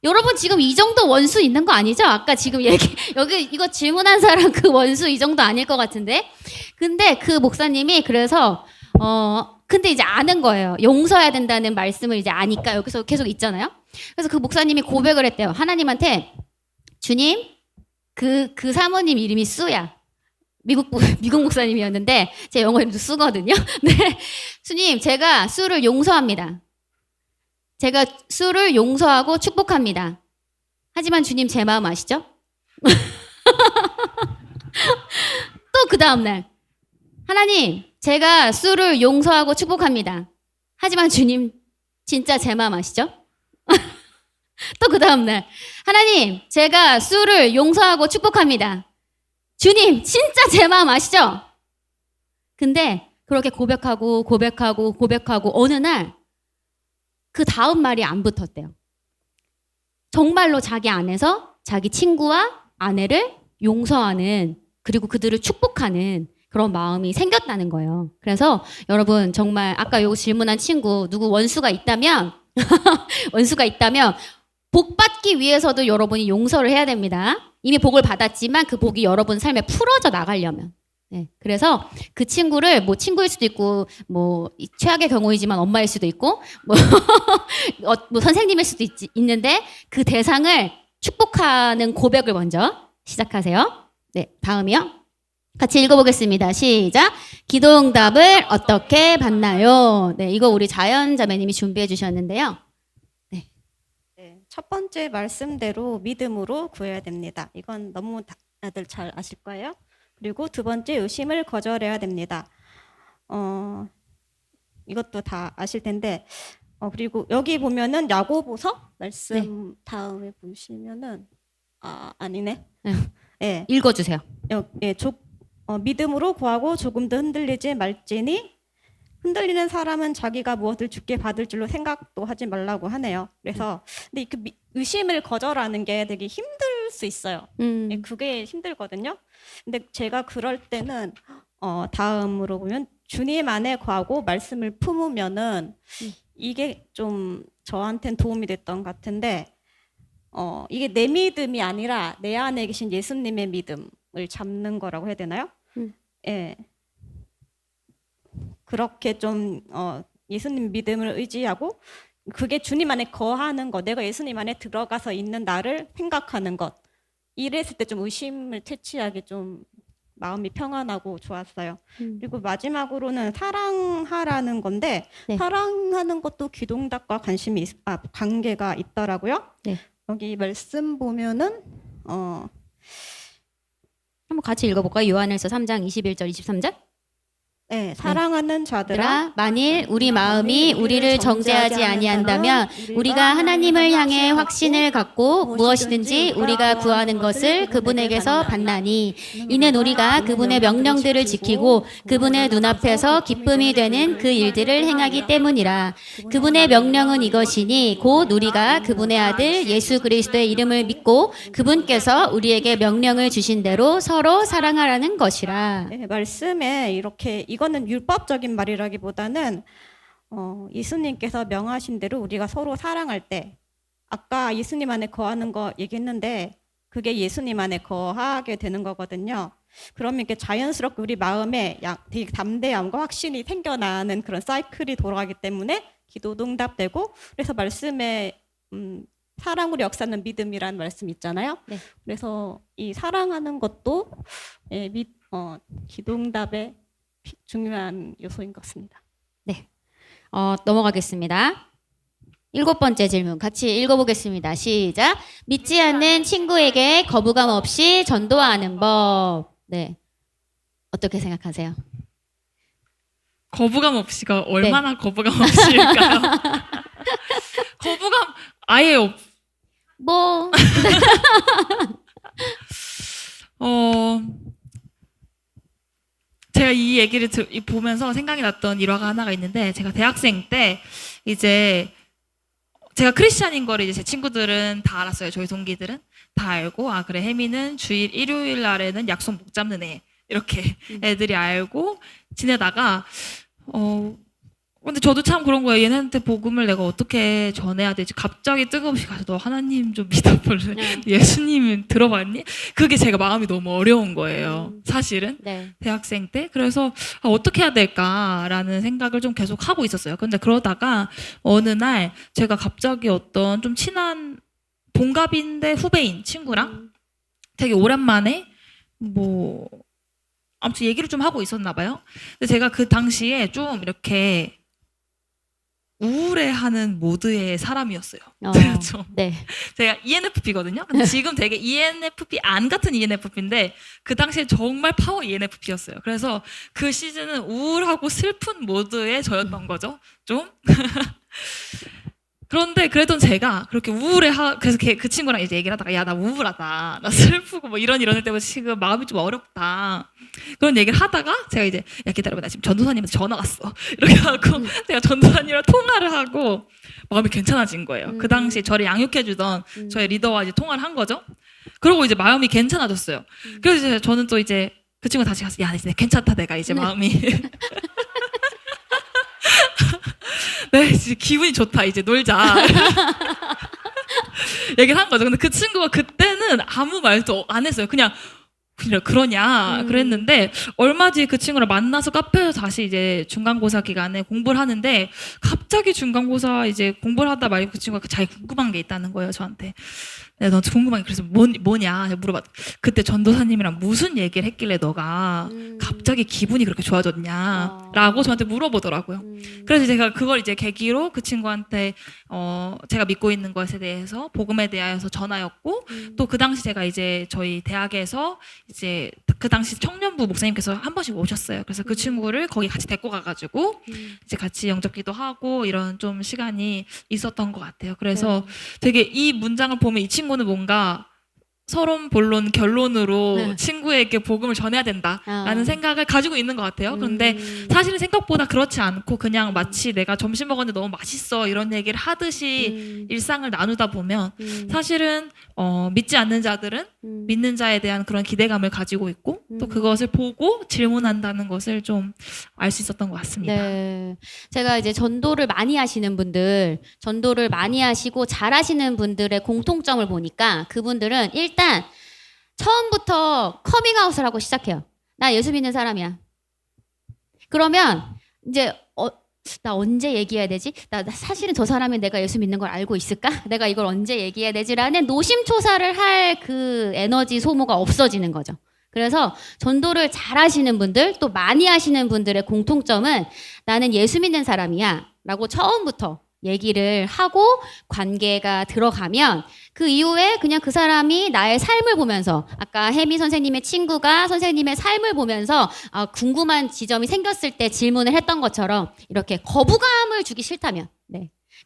여러분 지금 이 정도 원수 있는 거 아니죠? 아까 지금 여기 이거 질문한 사람 그 원수 이 정도 아닐 것 같은데. 근데 그 목사님이 그래서 근데 이제 아는 거예요. 용서해야 된다는 말씀을 이제 아니까 여기서 계속 있잖아요. 그래서 그 목사님이 고백을 했대요. 하나님한테 주님 그 사모님 이름이 수야. 미국 목사님이었는데 제 영어 이름도 수거든요. 네, 주님 제가 수를 용서합니다. 제가 수를 용서하고 축복합니다. 하지만 주님 제 마음 아시죠? 또 그 다음날 하나님 제가 수를 용서하고 축복합니다. 하지만 주님 진짜 제 마음 아시죠? 또 그 다음날 하나님 제가 수를 용서하고 축복합니다. 주님 진짜 제 마음 아시죠? 근데 그렇게 고백하고 어느 날 그 다음 말이 안 붙었대요. 정말로 자기 안에서 자기 친구와 아내를 용서하는 그리고 그들을 축복하는 그런 마음이 생겼다는 거예요. 그래서 여러분 정말 아까 요거 질문한 친구 누구 원수가 있다면 복 받기 위해서도 여러분이 용서를 해야 됩니다. 이미 복을 받았지만 그 복이 여러분 삶에 풀어져 나가려면. 네, 그래서 그 친구를 뭐 친구일 수도 있고 뭐 최악의 경우이지만 엄마일 수도 있고 뭐 선생님일 수도 있는데 그 대상을 축복하는 고백을 먼저 시작하세요. 네, 다음이요. 같이 읽어보겠습니다. 시작. 기도응답을 어떻게 받나요? 네, 이거 우리 자연자매님이 준비해 주셨는데요. 네, 첫 번째 말씀대로 믿음으로 구해야 됩니다. 이건 너무 다들 잘 아실 거예요. 그리고 두 번째 의심을 거절해야 됩니다. 이것도 다 아실 텐데 그리고 여기 보면은 야고보서 말씀 네. 다음에 보시면은 아니네. 네. 예. 읽어주세요. 믿음으로 구하고 조금도 흔들리지 말지니 흔들리는 사람은 자기가 무엇을 주께 받을 줄로 생각도 하지 말라고 하네요. 그래서 근데 그 의심을 거절하는 게 되게 힘들 수 있어요. 예, 그게 힘들거든요. 근데 제가 그럴 때는 다음으로 보면 주님 안에 거하고 말씀을 품으면은 이게 좀 저한테는 도움이 됐던 것 같은데 이게 내 믿음이 아니라 내 안에 계신 예수님의 믿음을 잡는 거라고 해야 되나요? 예. 그렇게 좀 예수님 믿음을 의지하고 그게 주님 안에 거하는 것, 내가 예수님 안에 들어가서 있는 나를 생각하는 것. 이랬을 때 좀 의심을 퇴치하기 좀 마음이 평안하고 좋았어요. 그리고 마지막으로는 사랑하라는 건데 네. 사랑하는 것도 기동답과 관계가 있더라고요. 네. 여기 말씀 보면은 한번 같이 읽어볼까요? 요한일서 3장 21절 23절. 네, 사랑하는 자들아 만일 우리 마음이 우리를 정죄하지 아니한다면 우리가 하나님을 향해 확신을 갖고 무엇이든지 우리가 구하는 것을 그분에게서 받나니 이는 우리가 그분의 명령들을 지키고 그분의 눈앞에서 기쁨이 되는 그 일들을 행하기 때문이라. 그분의 명령은 이것이니 곧 우리가 그분의 아들 예수 그리스도의 이름을 믿고 그분께서 우리에게 명령을 주신 대로 서로 사랑하라는 것이라. 네, 말씀에 이렇게 이거는 율법적인 말이라기보다는 예수님께서 명하신 대로 우리가 서로 사랑할 때 아까 예수님 안에 거하는 거 얘기했는데 그게 예수님 안에 거하게 되는 거거든요. 그러면 이렇게 자연스럽게 우리 마음에 되게 담대함과 확신이 생겨나는 그런 사이클이 돌아가기 때문에 기도도 응답되고 그래서 말씀에 사랑으로 역사하는 믿음이라는 말씀 있잖아요. 네. 그래서 이 사랑하는 것도 기도응답의 중요한 요소인 것 같습니다. 네. 넘어가겠습니다. 7번째 질문 같이 읽어보겠습니다. 시작. 믿지 않는 친구에게 거부감 없이 전도하는 법. 네. 어떻게 생각하세요? 거부감 없이가 얼마나 거부감 없이일까요? 거부감 아예 없. 뭐 제가 이 얘기를 보면서 생각이 났던 일화가 하나가 있는데 제가 대학생 때 이제 제가 크리스찬인 거를 이제 제 친구들은 다 알았어요. 저희 동기들은 다 알고 그래 혜미는 주일 일요일 날에는 약속 못 잡는 애 이렇게 애들이 알고 지내다가 근데 저도 참 그런 거예요. 얘네한테 복음을 내가 어떻게 전해야 되지? 갑자기 뜬금없이 가서 너 하나님 좀 믿어볼래? 예수님 들어봤니? 그게 제가 마음이 너무 어려운 거예요. 사실은 네. 대학생 때. 그래서 어떻게 해야 될까라는 생각을 좀 계속 하고 있었어요. 근데 그러다가 어느 날 제가 갑자기 어떤 좀 친한 동갑인데 후배인 친구랑 되게 오랜만에 아무튼 얘기를 좀 하고 있었나 봐요. 근데 제가 그 당시에 좀 이렇게 우울해하는 모드의 사람이었어요. 좀. 네. 제가 ENFP거든요. 근데 지금 되게 ENFP 안 같은 ENFP인데 그 당시에 정말 파워 ENFP였어요. 그래서 그 시즌은 우울하고 슬픈 모드의 저였던 거죠. 좀. 그런데 그래도 제가 그렇게 그래서 그 친구랑 이제 얘기를 하다가 야, 나 우울하다. 나 슬프고 뭐 이런 일 때문에 지금 마음이 좀 어렵다. 그런 얘기를 하다가 제가 이제 야, 기다려봐. 나 지금 전도사님한테 전화 왔어. 이렇게 하고 제가 전도사님이랑 통화를 하고 마음이 괜찮아진 거예요. 그 당시 저를 양육해주던 저의 리더와 이제 통화를 한 거죠. 그러고 이제 마음이 괜찮아졌어요. 그래서 이제 저는 또 이제 그 친구 다시 가서 야, 이제 괜찮다. 내가 이제 마음이. 네, 진짜 기분이 좋다. 이제 놀자. 얘기를 한 거죠. 근데 그 친구가 그때는 아무 말도 안 했어요. 그냥 그러냐 그랬는데 얼마 뒤에 그 친구를 만나서 카페에서 다시 이제 중간고사 기간에 공부를 하는데 갑자기 중간고사 이제 공부를 하다 말고 그 친구가 자기 궁금한 게 있다는 거예요. 저한테. 너 궁금한 게 그래서 뭐냐 물어봤. 그때 전도사님이랑 무슨 얘기를 했길래 너가 갑자기 기분이 그렇게 좋아졌냐라고 저한테 물어보더라고요. 그래서 제가 그걸 이제 계기로 그 친구한테 제가 믿고 있는 것에 대해서 복음에 대하여서 전하였고 또 그 당시 제가 이제 저희 대학에서 이제 그 당시 청년부 목사님께서 한 번씩 오셨어요. 그래서 그 친구를 거기 같이 데리고 가가지고 이제 같이 영접기도 하고 이런 좀 시간이 있었던 것 같아요. 그래서 되게 이 문장을 보면 이 친구는 뭔가 서론, 본론, 결론으로 친구에게 복음을 전해야 된다라는 생각을 가지고 있는 것 같아요. 그런데 사실은 생각보다 그렇지 않고 그냥 마치 내가 점심 먹었는데 너무 맛있어 이런 얘기를 하듯이 일상을 나누다 보면 사실은 믿지 않는 자들은 믿는 자에 대한 그런 기대감을 가지고 있고 또 그것을 보고 질문한다는 것을 좀 알 수 있었던 것 같습니다. 네. 제가 이제 전도를 많이 하시는 분들, 전도를 많이 하시고 잘 하시는 분들의 공통점을 보니까 그분들은 일단 처음부터 커밍아웃을 하고 시작해요. 나 예수 믿는 사람이야. 그러면 이제 나 언제 얘기해야 되지? 나 사실은 저 사람이 내가 예수 믿는 걸 알고 있을까? 내가 이걸 언제 얘기해야 되지라는 노심초사를 할 그 에너지 소모가 없어지는 거죠. 그래서 전도를 잘 하시는 분들, 또 많이 하시는 분들의 공통점은 나는 예수 믿는 사람이야 라고 처음부터 얘기를 하고 관계가 들어가면 그 이후에 그냥 그 사람이 나의 삶을 보면서 아까 혜미 선생님의 친구가 선생님의 삶을 보면서 궁금한 지점이 생겼을 때 질문을 했던 것처럼 이렇게 거부감을 주기 싫다면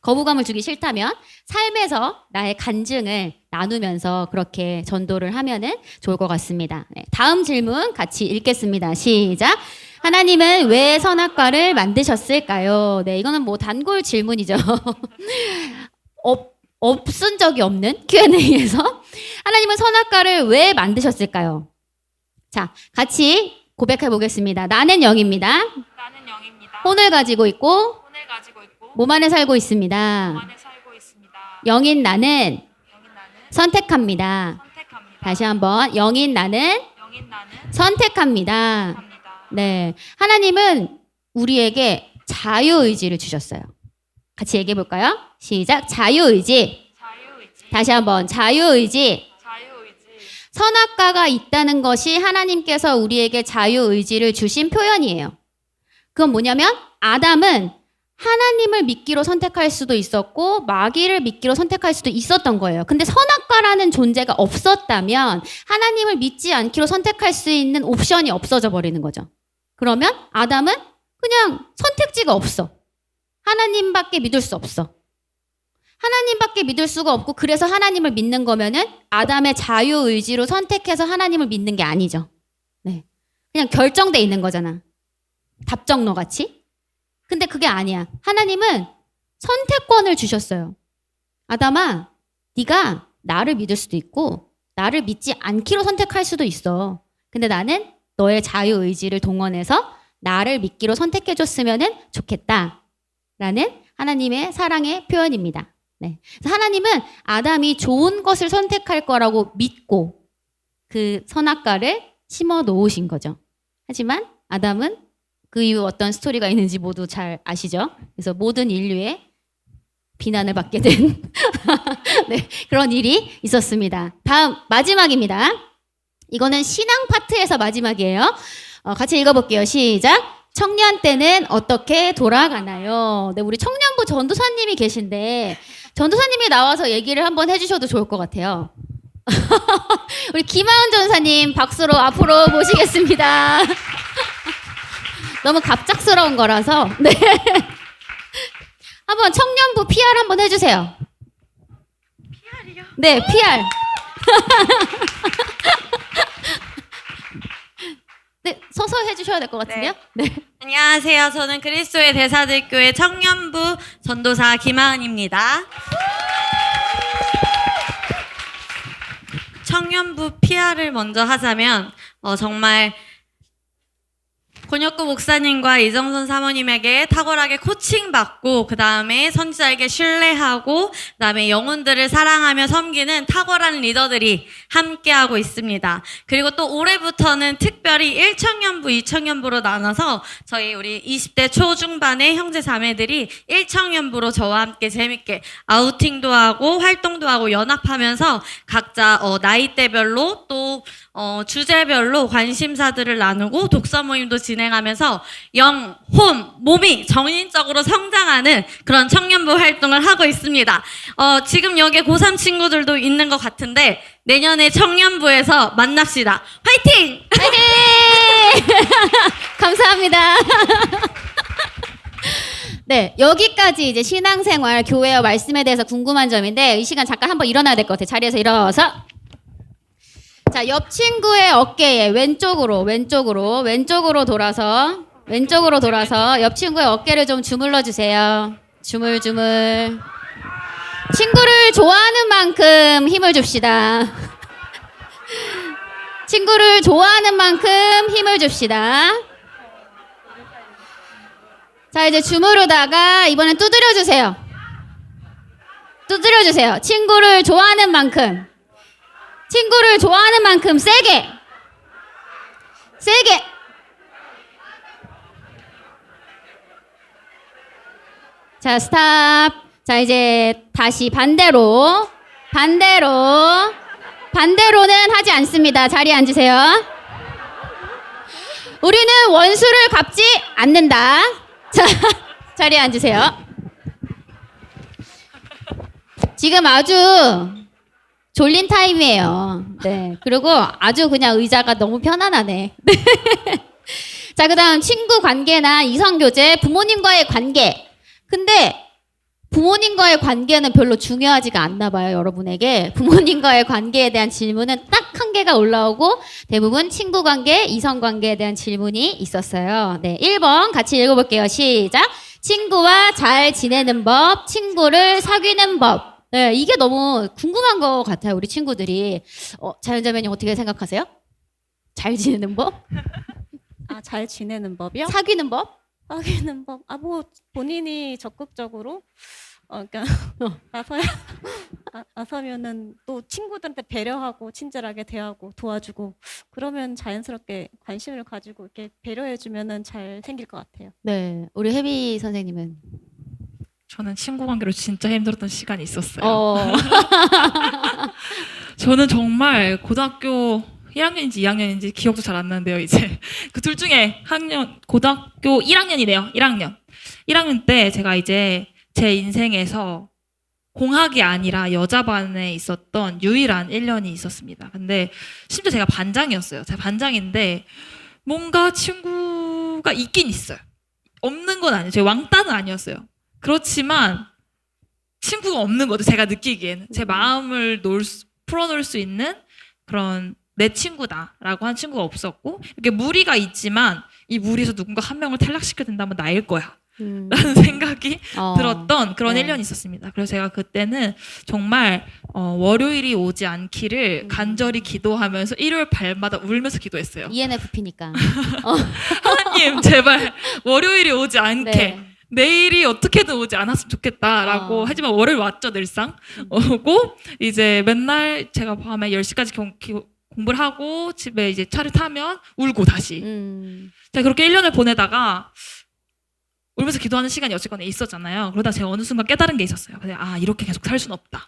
거부감을 주기 싫다면 삶에서 나의 간증을 나누면서 그렇게 전도를 하면은 좋을 것 같습니다. 네, 다음 질문 같이 읽겠습니다. 시작. 하나님은 왜 선악과를 만드셨을까요? 네, 이거는 뭐 단골 질문이죠. 없은 적이 없는 Q&A에서 하나님은 선악과를 왜 만드셨을까요? 자, 같이 고백해 보겠습니다. 나는 영입니다. 나는 영입니다. 혼을 가지고 있고 혼을 가지고 있고 몸 안에 살고 있습니다. 몸 안에 살고 있습니다. 영인 나는 영인 나는 선택합니다. 선택합니다. 다시 한번 영인 나는 영인 나는 선택합니다. 합니다. 네, 하나님은 우리에게 자유의지를 주셨어요. 같이 얘기해 볼까요? 시작. 자유의지. 자유의지. 다시 한번 자유의지. 자유의지. 선악과가 있다는 것이 하나님께서 우리에게 자유의지를 주신 표현이에요. 그건 뭐냐면 아담은 하나님을 믿기로 선택할 수도 있었고 마귀를 믿기로 선택할 수도 있었던 거예요. 근데 선악과라는 존재가 없었다면 하나님을 믿지 않기로 선택할 수 있는 옵션이 없어져 버리는 거죠. 그러면 아담은 그냥 선택지가 없어. 하나님밖에 믿을 수 없어. 하나님밖에 믿을 수가 없고 그래서 하나님을 믿는 거면은 아담의 자유의지로 선택해서 하나님을 믿는 게 아니죠. 네, 그냥 결정돼 있는 거잖아. 답정너 같이. 근데 그게 아니야. 하나님은 선택권을 주셨어요. 아담아, 네가 나를 믿을 수도 있고 나를 믿지 않기로 선택할 수도 있어. 근데 나는 너의 자유의지를 동원해서 나를 믿기로 선택해줬으면 좋겠다. 라는 하나님의 사랑의 표현입니다. 네. 그래서 하나님은 아담이 좋은 것을 선택할 거라고 믿고 그 선악과를 심어 놓으신 거죠. 하지만 아담은 그 이후 어떤 스토리가 있는지 모두 잘 아시죠? 그래서 모든 인류의 비난을 받게 된 네, 그런 일이 있었습니다. 다음 마지막입니다. 이거는 신앙 파트에서 마지막이에요. 같이 읽어볼게요. 시작. 청년 때는 어떻게 돌아가나요? 네, 우리 청년부 전도사님이 계신데 전도사님이 나와서 얘기를 한번 해주셔도 좋을 것 같아요. 우리 김하은 전사님 박수로 앞으로 모시겠습니다. 너무 갑작스러운 거라서 네. 한번 청년부 PR 한번 해주세요. PR이요? 네, PR. 네, 서서 해주셔야 될 것 같은데요. 네. 안녕하세요. 저는 그리스도의 대사들교회 청년부 전도사 김하은입니다. 청년부 PR을 먼저 하자면 정말 권혁구 목사님과 이정선 사모님에게 탁월하게 코칭받고 그 다음에 선지자에게 신뢰하고 그 다음에 영혼들을 사랑하며 섬기는 탁월한 리더들이 함께하고 있습니다. 그리고 또 올해부터는 특별히 1청년부, 2청년부로 나눠서 저희 우리 20대 초중반의 형제 자매들이 1청년부로 저와 함께 재밌게 아우팅도 하고 활동도 하고 연합하면서 각자 나이대별로 또 주제별로 관심사들을 나누고 독서 모임도 진행하면서 영, 혼, 몸이 정신적으로 성장하는 그런 청년부 활동을 하고 있습니다. 지금 여기 고3 친구들도 있는 것 같은데 내년에 청년부에서 만납시다. 화이팅! 화이팅! 감사합니다. 네, 여기까지 이제 신앙생활, 교회와 말씀에 대해서 궁금한 점인데 이 시간 잠깐 한번 일어나야 될 것 같아요. 자리에서 일어서. 자, 옆 친구의 어깨에 왼쪽으로 돌아서 옆 친구의 어깨를 좀 주물러 주세요. 주물주물. 친구를 좋아하는 만큼 힘을 줍시다. 친구를 좋아하는 만큼 힘을 줍시다. 자, 이제 주무르다가 이번엔 두드려 주세요. 두드려 주세요. 친구를 좋아하는 만큼 세게. 자, 스탑. 자, 이제 다시 반대로는 하지 않습니다. 자리에 앉으세요. 우리는 원수를 갚지 않는다. 자, 자리에 앉으세요. 지금 아주 졸린 타임이에요. 네. 그리고 아주 그냥 의자가 너무 편안하네. 자, 그 다음 친구 관계나 이성교제, 부모님과의 관계. 근데 부모님과의 관계는 별로 중요하지가 않나 봐요, 여러분에게. 부모님과의 관계에 대한 질문은 딱 한 개가 올라오고 대부분 친구 관계, 이성 관계에 대한 질문이 있었어요. 네, 1번 같이 읽어볼게요. 시작. 친구와 잘 지내는 법, 친구를 사귀는 법. 네, 이게 너무 궁금한 것 같아요, 우리 친구들이. 자연자매님 어떻게 생각하세요? 잘 지내는 법? 아, 잘 지내는 법이요? 사귀는 법? 사귀는 법. 뭐 본인이 적극적으로 그러니까 나서면은 또 친구들한테 배려하고 친절하게 대하고 도와주고 그러면 자연스럽게 관심을 가지고 이렇게 배려해주면은 잘 생길 것 같아요. 네, 우리 혜비 선생님은? 저는 친구 관계로 진짜 힘들었던 시간이 있었어요. 저는 정말 고등학교 1학년인지 2학년인지 기억도 잘 안 나는데요, 이제. 그 둘 중에 고등학교 1학년이네요, 1학년 때 제가 이제 제 인생에서 공학이 아니라 여자 반에 있었던 유일한 1년이 있었습니다. 근데 심지어 제가 반장이었어요. 제가 반장인데 뭔가 친구가 있긴 있어요. 없는 건 아니에요. 제가 왕따는 아니었어요. 그렇지만 친구가 없는 거죠. 제가 느끼기에는. 제 마음을 풀어놓을 수 있는 그런 내 친구다라고 한 친구가 없었고 이렇게 무리가 있지만 이 무리에서 누군가 한 명을 탈락시켜야 된다면 나일 거야. 라는 생각이 들었던 그런 네. 1년이 있었습니다. 그래서 제가 그때는 정말 월요일이 오지 않기를 간절히 기도하면서 일요일 밤마다 울면서 기도했어요. ENFP니까. 하나님 제발 월요일이 오지 않게 네. 내일이 어떻게든 오지 않았으면 좋겠다라고 하지만 월요일 왔죠 늘상 오고 이제 맨날 제가 밤에 10시까지 공부를 하고 집에 이제 차를 타면 울고 다시 제가 그렇게 1년을 보내다가 울면서 기도하는 시간이 어쨌거나 있었잖아요. 그러다 제가 어느 순간 깨달은 게 있었어요. 근데 이렇게 계속 살 수는 없다.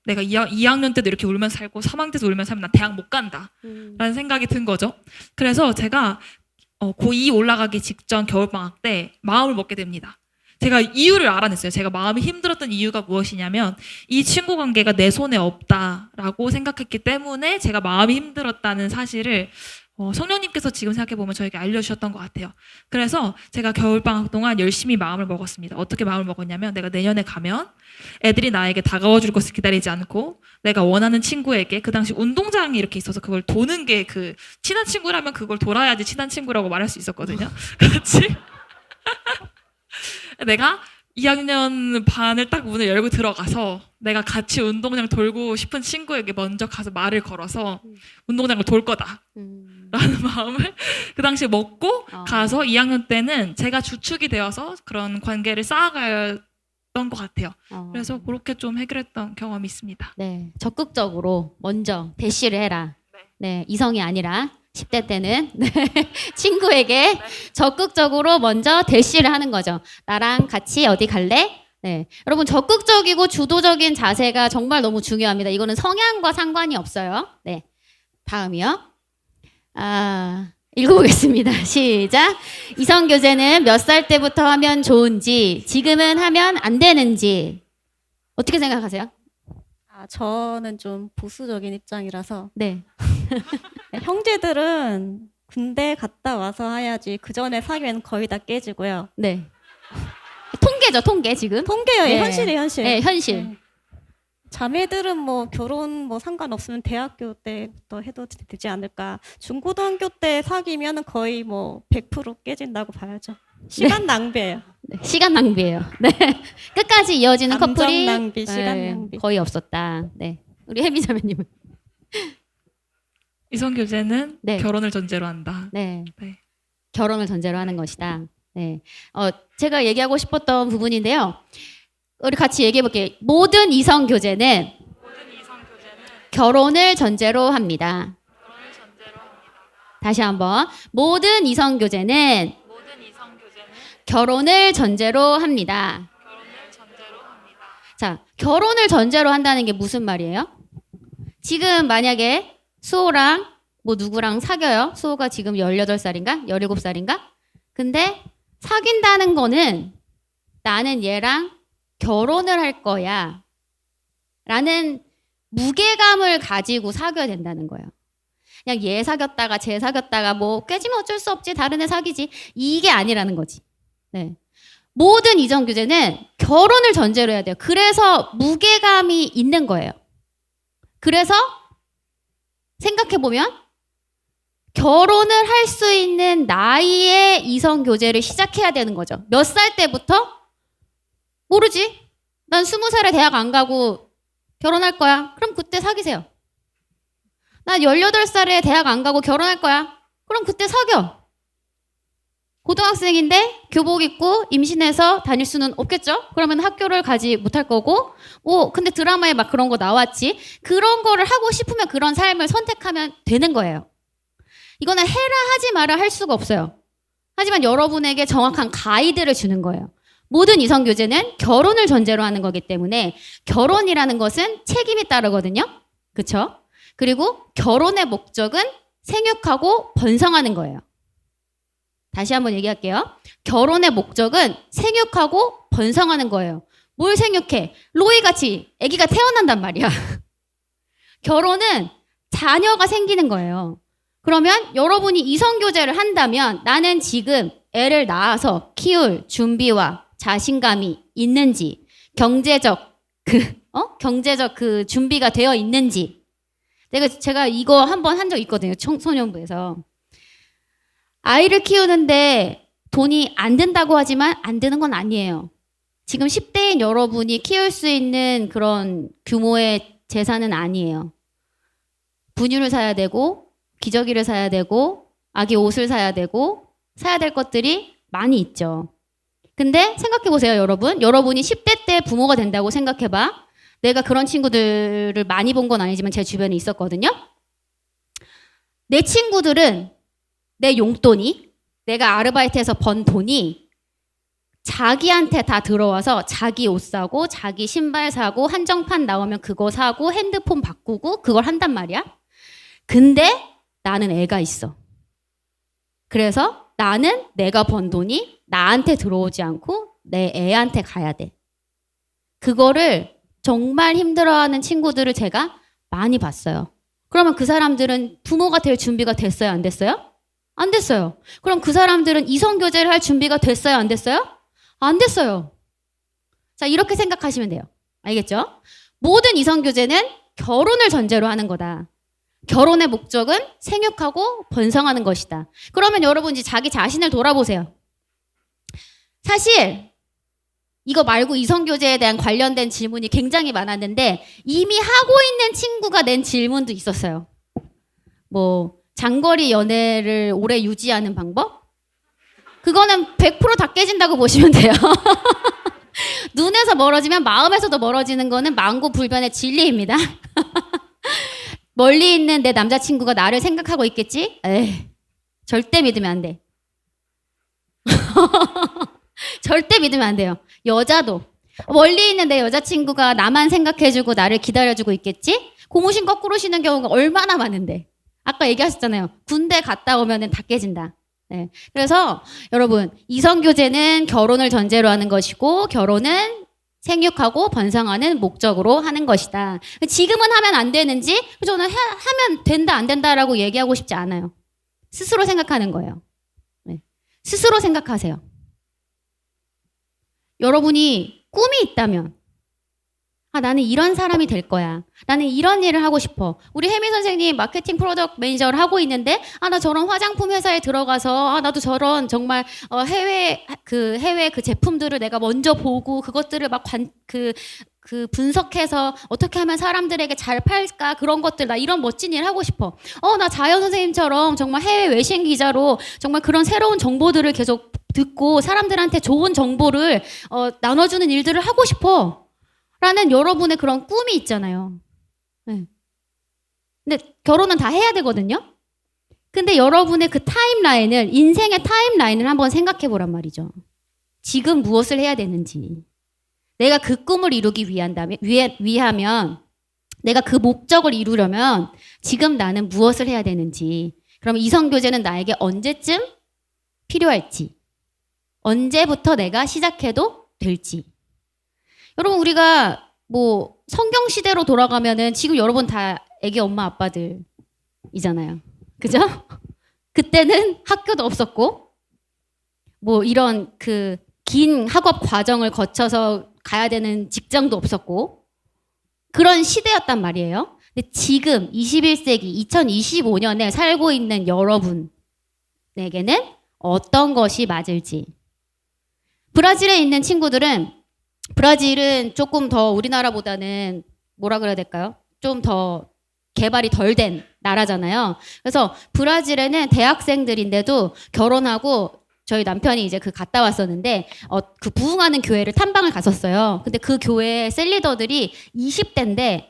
내가 2학년 때도 이렇게 울면서 살고 3학년 때도 울면서 살면 난 대학 못 간다 라는 생각이 든 거죠. 그래서 제가 고2 올라가기 직전 겨울방학 때 마음을 먹게 됩니다. 제가 이유를 알아냈어요. 제가 마음이 힘들었던 이유가 무엇이냐면 이 친구 관계가 내 손에 없다라고 생각했기 때문에 제가 마음이 힘들었다는 사실을 성령님께서 지금 생각해보면 저에게 알려주셨던 것 같아요. 그래서 제가 겨울방학 동안 열심히 마음을 먹었습니다. 어떻게 마음을 먹었냐면 내가 내년에 가면 애들이 나에게 다가와줄 것을 기다리지 않고 내가 원하는 친구에게 그 당시 운동장이 이렇게 있어서 그걸 도는 게 그 친한 친구라면 그걸 돌아야지 친한 친구라고 말할 수 있었거든요. 그렇지? 내가 2학년 반을 딱 문을 열고 들어가서 내가 같이 운동장 돌고 싶은 친구에게 먼저 가서 말을 걸어서 운동장을 돌 거다. 싶다는 마음을 그 당시에 먹고 가서 2학년 때는 제가 주축이 되어서 그런 관계를 쌓아갔던 것 같아요. 그래서 그렇게 좀 해결했던 경험이 있습니다. 네, 적극적으로 먼저 대시를 해라. 네, 이성이 아니라 10대 때는 네, 친구에게 적극적으로 먼저 대시를 하는 거죠. 나랑 같이 어디 갈래? 네, 여러분 적극적이고 주도적인 자세가 정말 너무 중요합니다. 이거는 성향과 상관이 없어요. 네, 다음이요. 읽어보겠습니다. 시작. 이성 교제는 몇 살 때부터 하면 좋은지, 지금은 하면 안 되는지 어떻게 생각하세요? 저는 좀 보수적인 입장이라서 네. 형제들은 군대 갔다 와서 해야지 그 전에 사귀면 거의 다 깨지고요. 네. 통계죠, 통계 지금. 통계요, 네. 현실이에요, 현실. 네, 현실. 네. 자매들은 뭐 결혼 뭐 상관없으면 대학교 때부터 해도 되지 않을까. 중고등학교 때 사귀면 거의 뭐 100% 깨진다고 봐야죠. 시간 낭비예요. 네, 시간 낭비예요. 네. 끝까지 이어지는 감정 커플이 낭비, 시간 낭비. 거의 없었다. 네. 우리 혜미 자매님은. 이성 교제는 네. 결혼을 전제로 한다. 네. 네. 결혼을 전제로 하는 것이다. 네. 제가 얘기하고 싶었던 부분인데요. 우리 같이 얘기해 볼게요. 모든 이성 교제는 결혼을 전제로 합니다. 다시 한번. 모든 이성 교제는 결혼을 전제로 합니다. 자, 결혼을 전제로 한다는 게 무슨 말이에요? 지금 만약에 수호랑 뭐 누구랑 사겨요? 수호가 지금 18살인가? 17살인가? 근데 사귄다는 거는 나는 얘랑 결혼을 할 거야 라는 무게감을 가지고 사귀어야 된다는 거예요. 그냥 얘 사귀었다가 쟤 사귀었다가 뭐 깨지면 어쩔 수 없지, 다른 애 사귀지, 이게 아니라는 거지. 네. 모든 이성 교제는 결혼을 전제로 해야 돼요. 그래서 무게감이 있는 거예요. 그래서 생각해보면 결혼을 할 수 있는 나이에 이성 교제를 시작해야 되는 거죠. 몇 살 때부터? 모르지. 난 20살에 대학 안 가고 결혼할 거야. 그럼 그때 사귀세요. 난 18살에 대학 안 가고 결혼할 거야. 그럼 그때 사겨. 고등학생인데 교복 입고 임신해서 다닐 수는 없겠죠? 그러면 학교를 가지 못할 거고, 근데 드라마에 막 그런 거 나왔지. 그런 거를 하고 싶으면 그런 삶을 선택하면 되는 거예요. 이거는 해라 하지 마라 할 수가 없어요. 하지만 여러분에게 정확한 가이드를 주는 거예요. 모든 이성 교제는 결혼을 전제로 하는 거기 때문에 결혼이라는 것은 책임이 따르거든요. 그렇죠? 그리고 결혼의 목적은 생육하고 번성하는 거예요. 다시 한번 얘기할게요. 결혼의 목적은 생육하고 번성하는 거예요. 뭘 생육해? 로이같이 아기가 태어난단 말이야. 결혼은 자녀가 생기는 거예요. 그러면 여러분이 이성교제를 한다면 나는 지금 애를 낳아서 키울 준비와 자신감이 있는지, 경제적 그 준비가 되어 있는지. 제가 이거 한번 한 적 있거든요. 청소년부에서. 아이를 키우는데 돈이 안 든다고 하지만 안 드는 건 아니에요. 지금 10대인 여러분이 키울 수 있는 그런 규모의 재산은 아니에요. 분유를 사야 되고, 기저귀를 사야 되고, 아기 옷을 사야 되고, 사야 될 것들이 많이 있죠. 근데 생각해 보세요, 여러분. 여러분이 10대 때 부모가 된다고 생각해 봐. 내가 그런 친구들을 많이 본 건 아니지만 제 주변에 있었거든요. 내 친구들은 내 용돈이, 내가 아르바이트해서 번 돈이 자기한테 다 들어와서 자기 옷 사고, 자기 신발 사고, 한정판 나오면 그거 사고, 핸드폰 바꾸고, 그걸 한단 말이야. 근데 나는 애가 있어. 그래서 나는 내가 번 돈이 나한테 들어오지 않고 내 애한테 가야 돼. 그거를 정말 힘들어하는 친구들을 제가 많이 봤어요. 그러면 그 사람들은 부모가 될 준비가 됐어요? 안 됐어요? 안 됐어요. 그럼 그 사람들은 이성교제를 할 준비가 됐어요? 안 됐어요? 안 됐어요. 자, 이렇게 생각하시면 돼요. 알겠죠? 모든 이성교제는 결혼을 전제로 하는 거다. 결혼의 목적은 생육하고 번성하는 것이다. 그러면 여러분 이제 자기 자신을 돌아보세요. 사실 이거 말고 이성교제에 대한 관련된 질문이 굉장히 많았는데 이미 하고 있는 친구가 낸 질문도 있었어요. 뭐 장거리 연애를 오래 유지하는 방법? 그거는 100%다 깨진다고 보시면 돼요. 눈에서 멀어지면 마음에서도 멀어지는 거는 만고불변의 진리입니다. 멀리 있는 내 남자친구가 나를 생각하고 있겠지? 에이, 절대 믿으면 안 돼. 절대 믿으면 안 돼요. 여자도 멀리 있는 내 여자친구가 나만 생각해주고 나를 기다려주고 있겠지? 고무신 거꾸로 신는 경우가 얼마나 많은데. 아까 얘기하셨잖아요. 군대 갔다 오면은 다 깨진다. 네. 그래서 여러분, 이성교제는 결혼을 전제로 하는 것이고 결혼은 생육하고 번성하는 목적으로 하는 것이다. 지금은 하면 안 되는지 저는 하면 된다 안 된다라고 얘기하고 싶지 않아요. 스스로 생각하는 거예요. 네. 스스로 생각하세요. 여러분이 꿈이 있다면 나는 이런 사람이 될 거야. 나는 이런 일을 하고 싶어. 우리 혜미 선생님 마케팅 프로덕트 매니저를 하고 있는데 나 저런 화장품 회사에 들어가서 나도 저런 정말 해외 그 제품들을 내가 먼저 보고 그것들을 막 분석해서 어떻게 하면 사람들에게 잘 팔까 그런 것들 나 이런 멋진 일 하고 싶어. 나 자연 선생님처럼 정말 해외 외신 기자로 정말 그런 새로운 정보들을 계속 듣고 사람들한테 좋은 정보를 나눠주는 일들을 하고 싶어. 라는 여러분의 그런 꿈이 있잖아요. 네. 근데 결혼은 다 해야 되거든요. 근데 여러분의 그 타임라인을 인생의 타임라인을 한번 생각해 보란 말이죠. 지금 무엇을 해야 되는지. 내가 그 꿈을 이루기 위하면 내가 그 목적을 이루려면 지금 나는 무엇을 해야 되는지. 그럼 이성교제는 나에게 언제쯤 필요할지. 언제부터 내가 시작해도 될지. 여러분 우리가 뭐 성경 시대로 돌아가면은 지금 여러분 다 애기 엄마 아빠들이잖아요. 그죠? 그때는 학교도 없었고 뭐 이런 그 긴 학업 과정을 거쳐서 가야 되는 직장도 없었고 그런 시대였단 말이에요. 근데 지금 21세기 2025년에 살고 있는 여러분에게는 어떤 것이 맞을지. 브라질에 있는 친구들은 브라질은 조금 더 우리나라보다는 뭐라 그래야 될까요? 좀 더 개발이 덜 된 나라잖아요. 그래서 브라질에는 대학생들인데도 결혼하고 저희 남편이 이제 갔다 왔었는데 그 부흥하는 교회를 탐방을 갔었어요. 근데 그 교회 셀리더들이 20대인데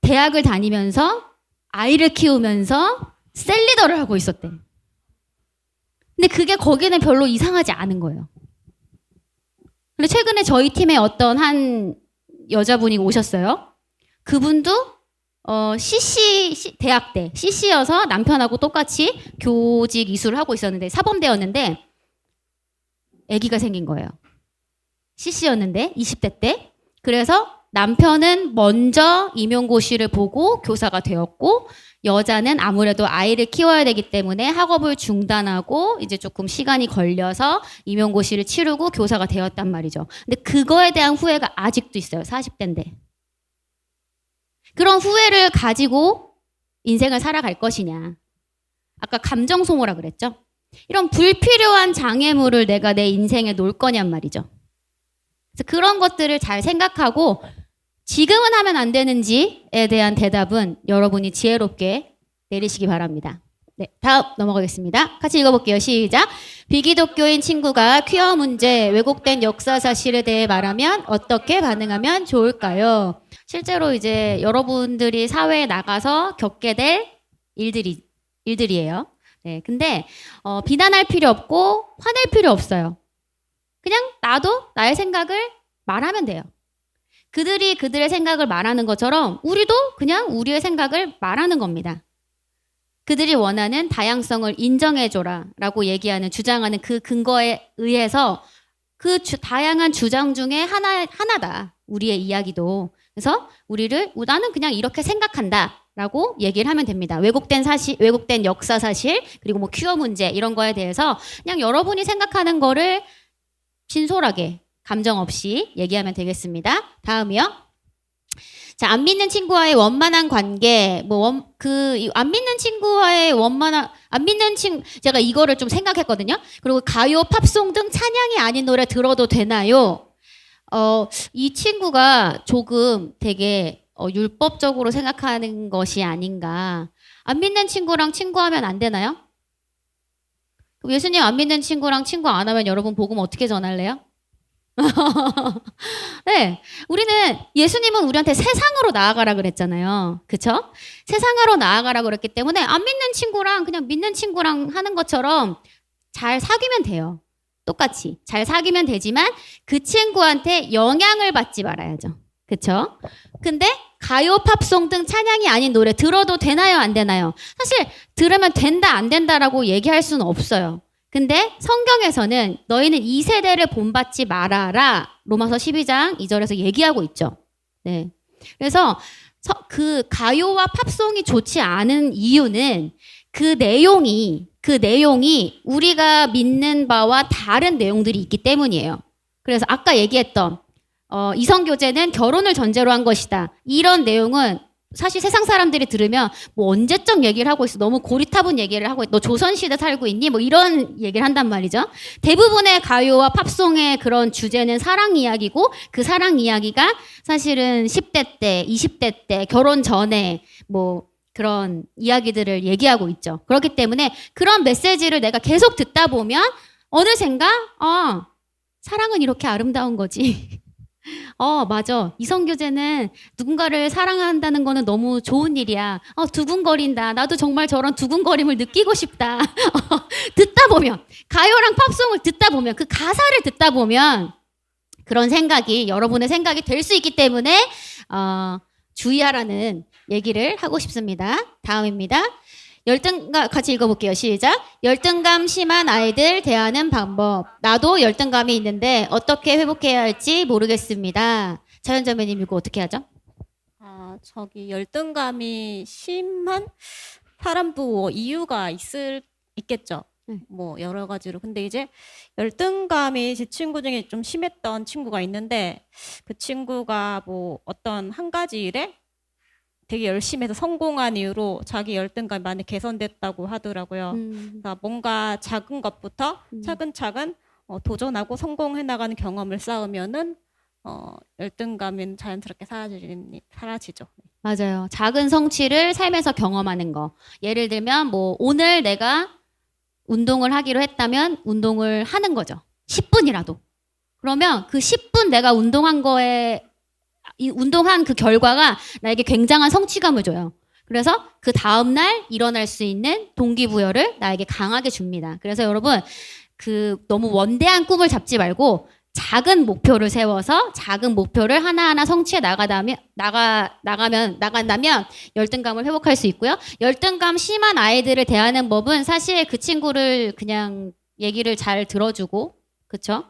대학을 다니면서 아이를 키우면서 셀리더를 하고 있었대. 근데 그게 거기는 별로 이상하지 않은 거예요. 근데 최근에 저희 팀에 어떤 한 여자분이 오셨어요. 그분도 CC 대학대 CC여서 남편하고 똑같이 교직 이수를 하고 있었는데 사범대였는데 아기가 생긴 거예요. CC였는데 20대 때. 그래서 남편은 먼저 임용고시를 보고 교사가 되었고 여자는 아무래도 아이를 키워야 되기 때문에 학업을 중단하고 이제 조금 시간이 걸려서 임용고시를 치르고 교사가 되었단 말이죠. 근데 그거에 대한 후회가 아직도 있어요. 40대인데. 그런 후회를 가지고 인생을 살아갈 것이냐. 아까 감정 소모라 그랬죠. 이런 불필요한 장애물을 내가 내 인생에 놓을 거냔 말이죠. 그래서 그런 것들을 잘 생각하고 지금은 하면 안 되는지에 대한 대답은 여러분이 지혜롭게 내리시기 바랍니다. 네, 다음 넘어가겠습니다. 같이 읽어볼게요. 시작. 비기독교인 친구가 퀴어 문제, 왜곡된 역사 사실에 대해 말하면 어떻게 반응하면 좋을까요? 실제로 이제 여러분들이 사회에 나가서 겪게 될 일들이에요. 네, 근데 비난할 필요 없고 화낼 필요 없어요. 그냥 나도 나의 생각을 말하면 돼요. 그들이 그들의 생각을 말하는 것처럼 우리도 그냥 우리의 생각을 말하는 겁니다. 그들이 원하는 다양성을 인정해줘라 라고 얘기하는 주장하는 그 근거에 의해서 그 다양한 주장 중에 하나다. 우리의 이야기도. 그래서 나는 그냥 이렇게 생각한다 라고 얘기를 하면 됩니다. 왜곡된 역사 사실, 그리고 뭐 퀴어 문제 이런 거에 대해서 그냥 여러분이 생각하는 거를 진솔하게 감정 없이 얘기하면 되겠습니다. 다음이요. 자, 안 믿는 친구와의 원만한 관계, 안 믿는 친구와의 제가 이거를 좀 생각했거든요. 그리고 가요, 팝송 등 찬양이 아닌 노래 들어도 되나요? 이 친구가 조금 되게 율법적으로 생각하는 것이 아닌가. 안 믿는 친구랑 친구하면 안 되나요? 그럼 예수님 안 믿는 친구랑 친구 안 하면 여러분 복음 어떻게 전할래요? 네, 우리는 예수님은 우리한테 세상으로 나아가라 그랬잖아요. 그쵸? 세상으로 나아가라 그랬기 때문에 안 믿는 친구랑 그냥 믿는 친구랑 하는 것처럼 잘 사귀면 돼요. 똑같이 잘 사귀면 되지만 그 친구한테 영향을 받지 말아야죠. 그쵸? 근데 가요, 팝송 등 찬양이 아닌 노래 들어도 되나요? 안 되나요? 사실 들으면 된다, 안 된다라고 얘기할 수는 없어요. 근데 성경에서는 너희는 이 세대를 본받지 말아라. 로마서 12장 2절에서 얘기하고 있죠. 네. 그래서 그 가요와 팝송이 좋지 않은 이유는 그 내용이 우리가 믿는 바와 다른 내용들이 있기 때문이에요. 그래서 아까 얘기했던 이성교제는 결혼을 전제로 한 것이다. 이런 내용은 사실 세상 사람들이 들으면 뭐 언제적 얘기를 하고 있어. 너무 고리타분 얘기를 하고 있어. 너 조선시대 살고 있니? 뭐 이런 얘기를 한단 말이죠. 대부분의 가요와 팝송의 그런 주제는 사랑 이야기고 그 사랑 이야기가 사실은 10대 때, 20대 때, 결혼 전에 뭐 그런 이야기들을 얘기하고 있죠. 그렇기 때문에 그런 메시지를 내가 계속 듣다 보면 어느샌가 사랑은 이렇게 아름다운 거지. 맞아. 이성교제는 누군가를 사랑한다는 거는 너무 좋은 일이야. 두근거린다. 나도 정말 저런 두근거림을 느끼고 싶다. 듣다 보면, 가요랑 팝송을 듣다 보면, 그 가사를 듣다 보면, 그런 생각이, 여러분의 생각이 될 수 있기 때문에, 주의하라는 얘기를 하고 싶습니다. 다음입니다. 같이 읽어볼게요. 시작. 열등감 심한 아이들 대하는 방법. 나도 열등감이 있는데 어떻게 회복해야 할지 모르겠습니다. 자연자매님 이거 어떻게 하죠? 저기 열등감이 심한 사람도 이유가 있겠죠. 뭐 여러 가지로. 근데 이제 열등감이 제 친구 중에 좀 심했던 친구가 있는데 그 친구가 뭐 어떤 한 가지 일에 되게 열심히 해서 성공한 이유로 자기 열등감이 많이 개선됐다고 하더라고요. 그러니까 뭔가 작은 것부터 차근차근 도전하고 성공해 나가는 경험을 쌓으면은 열등감은 자연스럽게 사라지죠. 맞아요. 작은 성취를 삶에서 경험하는 거. 예를 들면 뭐 오늘 내가 운동을 하기로 했다면 운동을 하는 거죠. 10분이라도. 그러면 그 10분 내가 운동한 그 결과가 나에게 굉장한 성취감을 줘요. 그래서 그 다음날 일어날 수 있는 동기부여를 나에게 강하게 줍니다. 그래서 여러분, 너무 원대한 꿈을 잡지 말고 작은 목표를 세워서 작은 목표를 하나하나 성취해 나간다면 열등감을 회복할 수 있고요. 열등감 심한 아이들을 대하는 법은 사실 그 친구를 그냥 얘기를 잘 들어주고, 그쵸?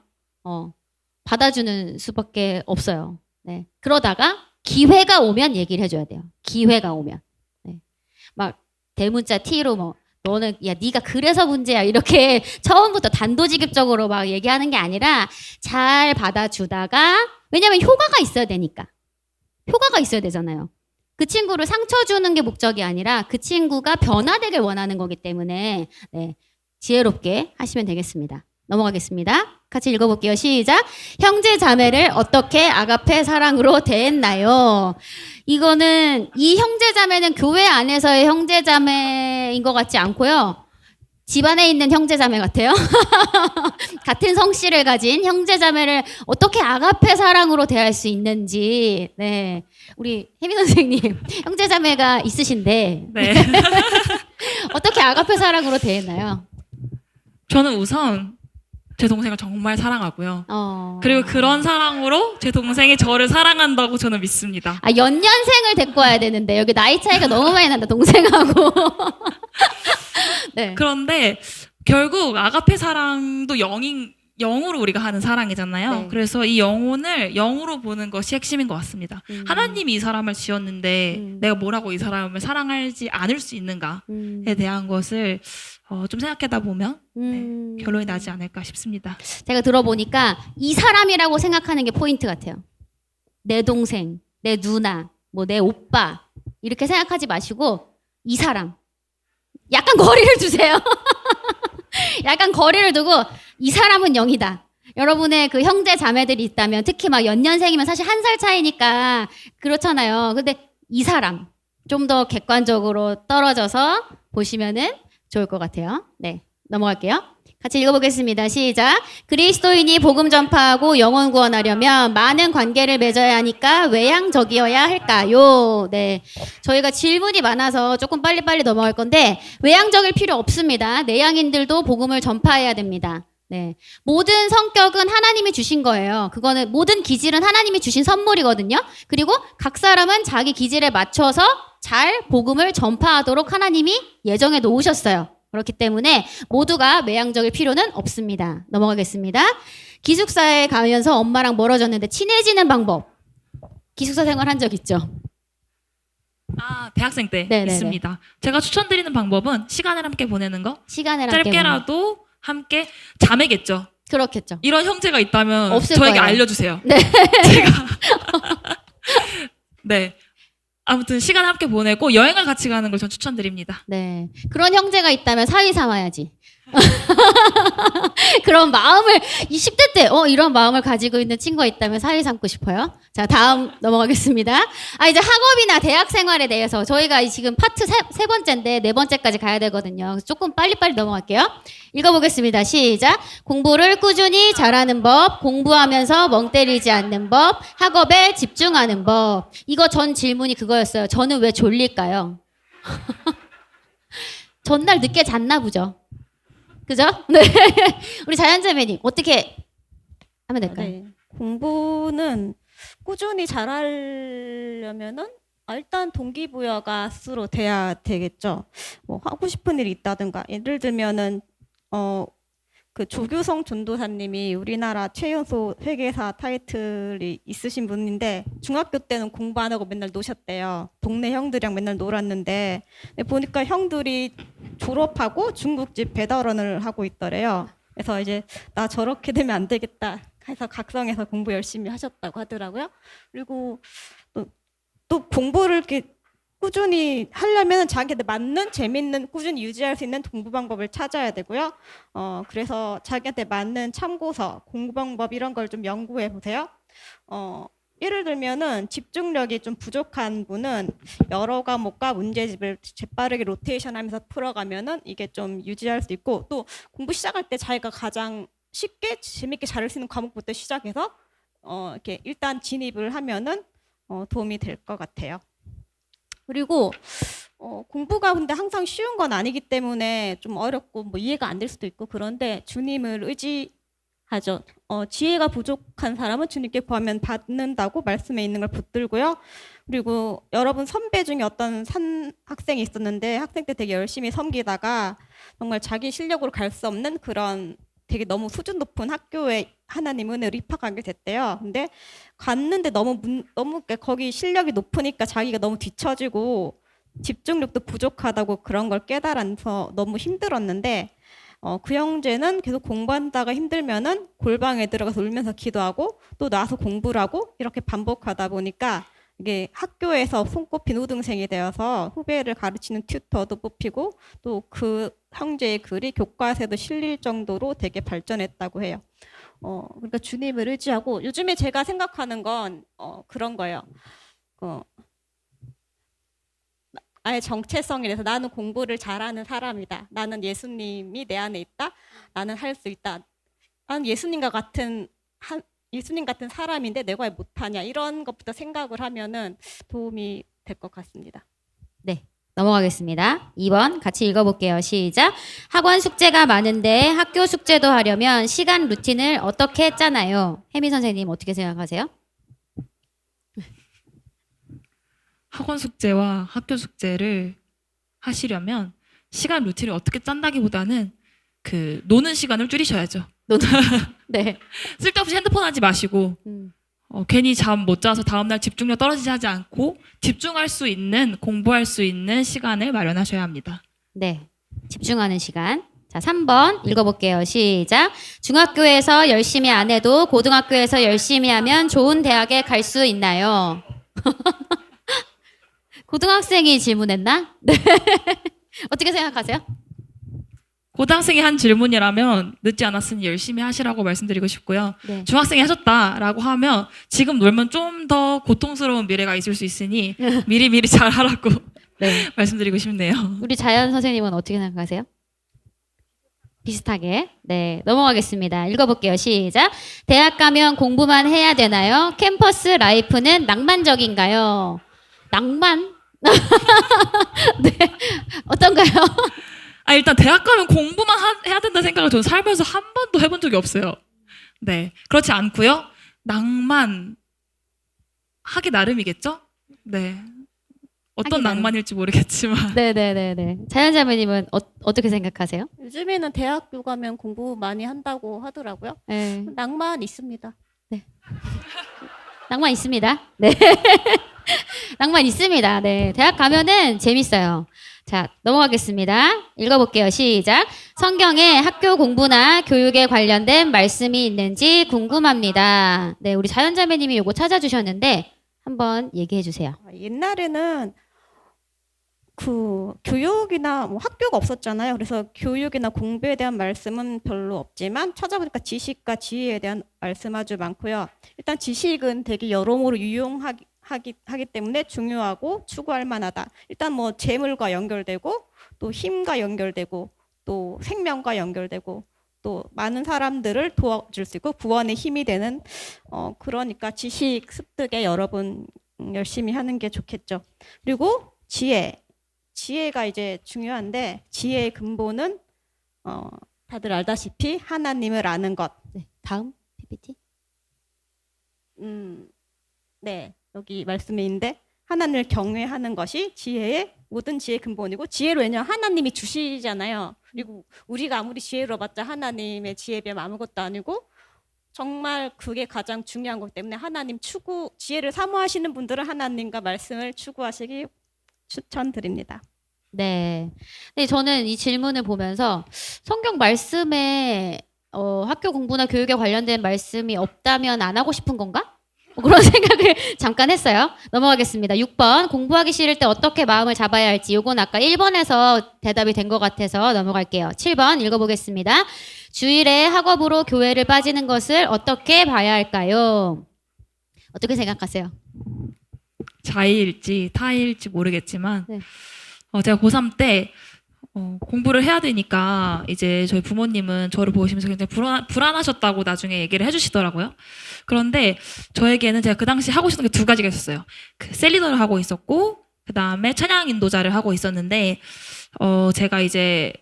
받아주는 수밖에 없어요. 네. 그러다가 기회가 오면 얘기를 해줘야 돼요. 기회가 오면. 네. 막 대문자 T로 뭐 너는 네가 그래서 문제야 이렇게 처음부터 단도직입적으로 막 얘기하는 게 아니라 잘 받아주다가 왜냐면 효과가 있어야 되니까. 효과가 있어야 되잖아요. 그 친구를 상처 주는 게 목적이 아니라 그 친구가 변화되길 원하는 거기 때문에 네. 지혜롭게 하시면 되겠습니다. 넘어가겠습니다. 같이 읽어볼게요. 시작. 형제 자매를 어떻게 아가페 사랑으로 대했나요? 이거는 이 형제 자매는 교회 안에서의 형제 자매인 것 같지 않고요. 집안에 있는 형제 자매 같아요. 같은 성씨를 가진 형제 자매를 어떻게 아가페 사랑으로 대할 수 있는지. 네, 우리 혜미 선생님 형제 자매가 있으신데 네. 어떻게 아가페 사랑으로 대했나요? 저는 우선 제 동생을 정말 사랑하고요. 그리고 그런 사랑으로 제 동생이 저를 사랑한다고 저는 믿습니다. 연년생을 데리고 와야 되는데 여기 나이 차이가 너무 많이 난다 동생하고. 네. 그런데 결국 아가페 사랑도 영으로 우리가 하는 사랑이잖아요. 네. 그래서 이 영혼을 영으로 보는 것이 핵심인 것 같습니다. 하나님이 이 사람을 지었는데 내가 뭐라고 이 사람을 사랑하지 않을 수 있는가에 대한 것을 좀 생각하다 보면 네, 결론이 나지 않을까 싶습니다. 제가 들어보니까 이 사람이라고 생각하는 게 포인트 같아요. 내 동생, 내 누나, 뭐 내 오빠 이렇게 생각하지 마시고 이 사람. 약간 거리를 두세요. 약간 거리를 두고 이 사람은 영이다. 여러분의 그 형제 자매들이 있다면 특히 막 연년생이면 사실 1살 차이니까 그렇잖아요. 근데 이 사람 좀 더 객관적으로 떨어져서 보시면은 좋을 것 같아요. 네, 넘어갈게요. 같이 읽어보겠습니다. 시작. 그리스도인이 복음 전파하고 영혼 구원하려면 많은 관계를 맺어야 하니까 외향적이어야 할까요? 네, 저희가 질문이 많아서 조금 빨리빨리 넘어갈 건데 외향적일 필요 없습니다. 내향인들도 복음을 전파해야 됩니다. 네, 모든 성격은 하나님이 주신 거예요. 그거는 모든 기질은 하나님이 주신 선물이거든요. 그리고 각 사람은 자기 기질에 맞춰서 잘 복음을 전파하도록 하나님이 예정해 놓으셨어요. 그렇기 때문에 모두가 외향적일 필요는 없습니다. 넘어가겠습니다. 기숙사에 가면서 엄마랑 멀어졌는데 친해지는 방법. 기숙사 생활 한 적 있죠? 아, 대학생 때 네네네. 있습니다. 제가 추천드리는 방법은 시간을 함께 보내는 거. 시간을 함께 보내- 짧게라도 함께 자매겠죠. 그렇겠죠. 이런 형제가 있다면 없을 저에게 거예요. 알려주세요. 네. 제가 네. 아무튼 시간 함께 보내고 여행을 같이 가는 걸 전 추천드립니다. 네. 그런 형제가 있다면 사위 삼아야지. 그런 마음을 20대 때 이런 마음을 가지고 있는 친구가 있다면 사위 삼고 싶어요. 자, 다음 넘어가겠습니다. 이제 학업이나 대학 생활에 대해서 저희가 지금 파트 세 번째인데 네 번째까지 가야 되거든요. 그래서 조금 빨리빨리 넘어갈게요. 읽어보겠습니다. 시작. 공부를 꾸준히 잘하는 법, 공부하면서 멍 때리지 않는 법, 학업에 집중하는 법. 이거 전 질문이 그거였어요. 저는 왜 졸릴까요? 전날 늦게 잤나 보죠. 그죠? 네. 우리 자연자매님 어떻게 하면 될까요? 네. 공부는 꾸준히 잘하려면은 일단 동기부여가 스스로 돼야 되겠죠. 뭐 하고 싶은 일이 있다든가 예를 들면은 그 조규성 전도사님이 우리나라 최연소 회계사 타이틀이 있으신 분인데 중학교 때는 공부 안 하고 맨날 노셨대요. 동네 형들이랑 맨날 놀았는데 근데 보니까 형들이 졸업하고 중국집 배달원을 하고 있더래요. 그래서 이제 나 저렇게 되면 안 되겠다 해서 각성해서 공부 열심히 하셨다고 하더라고요. 그리고 또 공부를 이렇게 꾸준히 하려면 자기한테 맞는 재밌는 꾸준히 유지할 수 있는 공부 방법을 찾아야 되고요. 그래서 자기한테 맞는 참고서, 공부 방법 이런 걸 좀 연구해 보세요. 예를 들면은 집중력이 좀 부족한 분은 여러 과목과 문제집을 재빠르게 로테이션하면서 풀어가면은 이게 좀 유지할 수 있고 또 공부 시작할 때 자기가 가장 쉽게 재밌게 잘할 수 있는 과목부터 시작해서 이렇게 일단 진입을 하면은 도움이 될 것 같아요. 그리고 공부가 근데 항상 쉬운 건 아니기 때문에 좀 어렵고 뭐 이해가 안 될 수도 있고 그런데 주님을 의지하죠. 지혜가 부족한 사람은 주님께 구하면 받는다고 말씀에 있는 걸 붙들고요. 그리고 여러분 선배 중에 어떤 학생이 있었는데 학생 때 되게 열심히 섬기다가 정말 자기 실력으로 갈 수 없는 그런 되게 너무 수준 높은 학교에 하나님 은혜로 입학하게 됐대요. 근데 갔는데 너무 거기 실력이 높으니까 자기가 너무 뒤처지고 집중력도 부족하다고 그런 걸 깨달아서 너무 힘들었는데 그 형제는 계속 공부한다가 힘들면은 골방에 들어가서 울면서 기도하고 또 나와서 공부를 하고 이렇게 반복하다 보니까 이게 학교에서 손꼽힌 우등생이 되어서 후배를 가르치는 튜터도 뽑히고 또 그 형제의 글이 교과서에도 실릴 정도로 되게 발전했다고 해요. 그러니까 주님을 의지하고 요즘에 제가 생각하는 건 그런 거예요. 아예 정체성이 돼서 나는 공부를 잘하는 사람이다. 나는 예수님이 내 안에 있다. 나는 할 수 있다. 나는 예수님 같은 사람인데 내가 왜 못하냐 이런 것부터 생각을 하면은 도움이 될 것 같습니다. 네. 넘어가겠습니다. 2번 같이 읽어볼게요. 시작. 학원 숙제가 많은데 학교 숙제도 하려면 시간 루틴을 어떻게 짜나요? 혜미 선생님 어떻게 생각하세요? 학원 숙제와 학교 숙제를 하시려면 시간 루틴을 어떻게 짠다기보다는 그 노는 시간을 줄이셔야죠. 네. 쓸데없이 핸드폰 하지 마시고 괜히 잠 못 자서 다음날 집중력 떨어지지 하지 않고 집중할 수 있는 공부할 수 있는 시간을 마련하셔야 합니다. 네. 집중하는 시간. 자, 3번 읽어볼게요. 시작. 중학교에서 열심히 안 해도 고등학교에서 열심히 하면 좋은 대학에 갈 수 있나요? 고등학생이 질문했나? 네. 어떻게 생각하세요? 고등학생이 한 질문이라면 늦지 않았으니 열심히 하시라고 말씀드리고 싶고요. 네. 중학생이 하셨다라고 하면 지금 놀면 좀 더 고통스러운 미래가 있을 수 있으니 미리미리 잘 하라고 네. 말씀드리고 싶네요. 우리 자연 선생님은 어떻게 생각하세요? 비슷하게. 네, 넘어가겠습니다. 읽어볼게요. 시작. 대학 가면 공부만 해야 되나요? 캠퍼스 라이프는 낭만적인가요? 낭만? 네, 어떤가요? 일단 대학 가면 공부만 해야 된다는 생각을 저는 살면서 한 번도 해본 적이 없어요. 네, 그렇지 않고요. 낭만 하기 나름이겠죠? 네. 어떤 하기 나름. 낭만일지 모르겠지만 네네네네. 자연자매님은 어떻게 생각하세요? 요즘에는 대학교 가면 공부 많이 한다고 하더라고요. 네, 낭만 있습니다. 낭만 있습니다. 네. 낭만 있습니다. 네. 대학 가면은 재밌어요. 자, 넘어가겠습니다. 읽어볼게요. 시작. 성경에 학교 공부나 교육에 관련된 말씀이 있는지 궁금합니다. 네, 우리 자연자매님이 요거 찾아주셨는데 한번 얘기해 주세요. 옛날에는 그 교육이나 뭐 학교가 없었잖아요. 그래서 교육이나 공부에 대한 말씀은 별로 없지만 찾아보니까 지식과 지혜에 대한 말씀 아주 많고요. 일단 지식은 되게 여러모로 유용하기 하기 때문에 중요하고 추구할 만하다. 일단 뭐 재물과 연결되고 또 힘과 연결되고 또 생명과 연결되고 또 많은 사람들을 도와줄 수 있고 구원의 힘이 되는 그러니까 지식 습득에 여러분 열심히 하는 게 좋겠죠. 그리고 지혜가 이제 중요한데 지혜의 근본은 다들 알다시피 하나님을 아는 것. 네, 다음 PPT. 네, 여기 말씀에 있는데 하나님을 경외하는 것이 지혜의 모든 지혜의 근본이고 지혜로 왜냐하면 하나님이 주시잖아요. 그리고 우리가 아무리 지혜로봤자 하나님의 지혜에 비하면 아무것도 아니고 정말 그게 가장 중요한 거기 때문에 하나님 지혜를 사모하시는 분들은 하나님과 말씀을 추구하시기 추천드립니다. 네. 네, 저는 이 질문을 보면서 성경 말씀에 학교 공부나 교육에 관련된 말씀이 없다면 안 하고 싶은 건가? 그런 생각을 잠깐 했어요. 넘어가겠습니다. 6번. 공부하기 싫을 때 어떻게 마음을 잡아야 할지. 요건 아까 1번에서 대답이 된 것 같아서 넘어갈게요. 7번 읽어보겠습니다. 주일에 학업으로 교회를 빠지는 것을 어떻게 봐야 할까요? 어떻게 생각하세요? 자의일지 타의일지 모르겠지만 네. 제가 고3 때 공부를 해야 되니까 이제 저희 부모님은 저를 보시면서 굉장히 불안하셨다고 나중에 얘기를 해주시더라고요. 그런데 저에게는 제가 그 당시 하고 싶은 게 두 가지가 있었어요. 그 셀리더를 하고 있었고 그 다음에 찬양 인도자를 하고 있었는데 제가 이제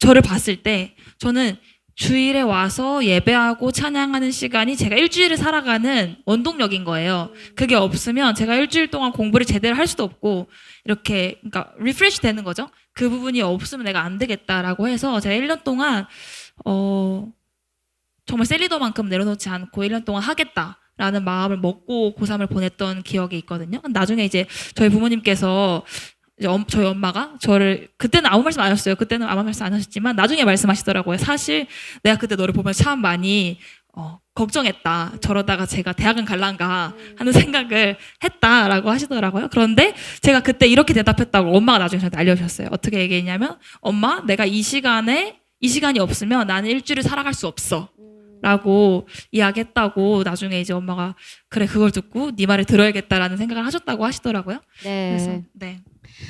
저를 봤을 때 저는 주일에 와서 예배하고 찬양하는 시간이 제가 일주일을 살아가는 원동력인 거예요. 그게 없으면 제가 일주일 동안 공부를 제대로 할 수도 없고 이렇게 그러니까 리프레시 되는 거죠. 그 부분이 없으면 내가 안 되겠다라고 해서 제가 1년 동안 정말 셀리더만큼 내려놓지 않고 1년 동안 하겠다라는 마음을 먹고 고3을 보냈던 기억이 있거든요. 나중에 이제 저희 부모님께서 이제 저희 엄마가 저를 그때는 아무 말씀 안 하셨어요. 그때는 아무 말씀 안 하셨지만 나중에 말씀하시더라고요. 사실 내가 그때 너를 보면 참 많이 걱정했다. 저러다가 제가 대학은 갈란가 하는 생각을 했다라고 하시더라고요. 그런데 제가 그때 이렇게 대답했다고 엄마가 나중에 저한테 알려주셨어요. 어떻게 얘기했냐면 엄마 내가 이 시간이 없으면 나는 일주일을 살아갈 수 없어. 라고 이야기했다고 나중에 이제 엄마가 그래 그걸 듣고 네 말을 들어야겠다라는 생각을 하셨다고 하시더라고요. 네. 그래서 네.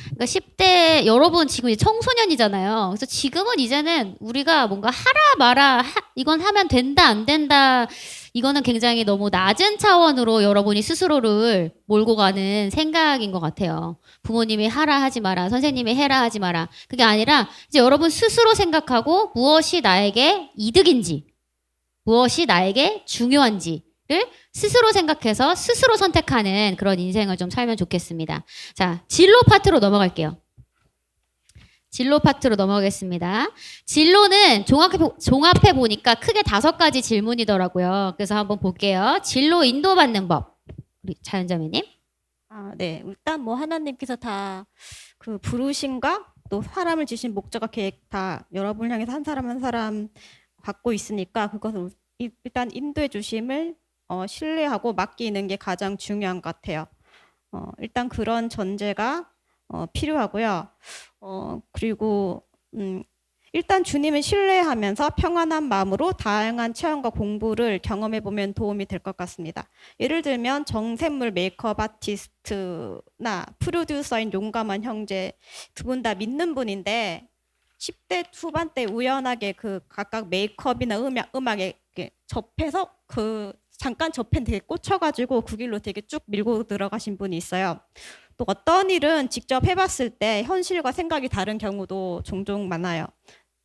그러니까 10대 여러분 지금 이제 청소년이잖아요. 그래서 지금은 이제는 우리가 뭔가 하라 마라 이건 하면 된다 안 된다 이거는 굉장히 너무 낮은 차원으로 여러분이 스스로를 몰고 가는 생각인 것 같아요. 부모님이 하라 하지 마라, 선생님이 해라 하지 마라. 그게 아니라 이제 여러분 스스로 생각하고 무엇이 나에게 이득인지, 무엇이 나에게 중요한지를 스스로 생각해서 스스로 선택하는 그런 인생을 좀 살면 좋겠습니다. 자, 진로 파트로 넘어갈게요. 진로 파트로 넘어가겠습니다. 진로는 종합해 보니까 크게 5가지 질문이더라고요. 그래서 한번 볼게요. 진로 인도받는 법. 우리 자연자매님. 네. 일단 뭐 하나님께서 다 그 부르심과 또 사람을 지신 목적과 계획 다 여러분을 향해서 한 사람 한 사람 갖고 있으니까 그것을 일단 인도해 주심을 신뢰하고 맡기는 게 가장 중요한 것 같아요. 일단 그런 전제가 필요하고요. 그리고 일단 주님을 신뢰하면서 평안한 마음으로 다양한 체험과 공부를 경험해 보면 도움이 될 것 같습니다. 예를 들면 정샘물 메이크업 아티스트나 프로듀서인 용감한 형제 두 분 다 믿는 분인데 10대 후반때 우연하게 그 각각 메이크업이나 음악에 이렇게 접해서 그 잠깐 접했는데 되게 꽂혀가지고 그 길로 되게 쭉 밀고 들어가신 분이 있어요. 또 어떤 일은 직접 해봤을 때 현실과 생각이 다른 경우도 종종 많아요.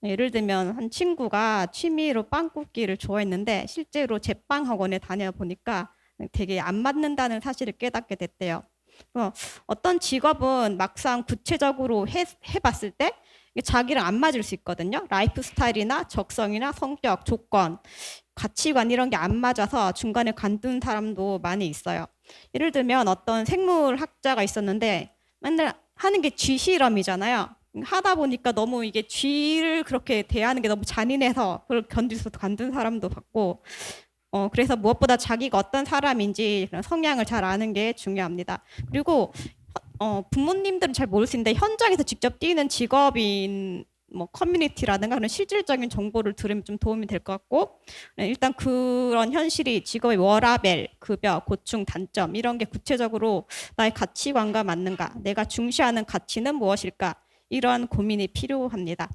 예를 들면 한 친구가 취미로 빵 굽기를 좋아했는데 실제로 제빵 학원에 다녀보니까 되게 안 맞는다는 사실을 깨닫게 됐대요. 어떤 직업은 막상 구체적으로 해봤을 때 자기랑 안 맞을 수 있거든요. 라이프 스타일이나 적성이나 성격, 조건, 가치관 이런 게 안 맞아서 중간에 관둔 사람도 많이 있어요. 예를 들면 어떤 생물학자가 있었는데 맨날 하는 게 쥐 실험이잖아요. 하다 보니까 너무 이게 쥐를 그렇게 대하는 게 너무 잔인해서 그걸 견디서 관둔 사람도 봤고, 그래서 무엇보다 자기가 어떤 사람인지 그런 성향을 잘 아는 게 중요합니다. 그리고 부모님들은 잘 모를 수 있는데 현장에서 직접 뛰는 직업인 뭐 커뮤니티라든가 그런 실질적인 정보를 들으면 좀 도움이 될 것 같고, 일단 그런 현실이 직업의 워라밸, 급여, 고충, 단점 이런 게 구체적으로 나의 가치관과 맞는가, 내가 중시하는 가치는 무엇일까, 이런 고민이 필요합니다.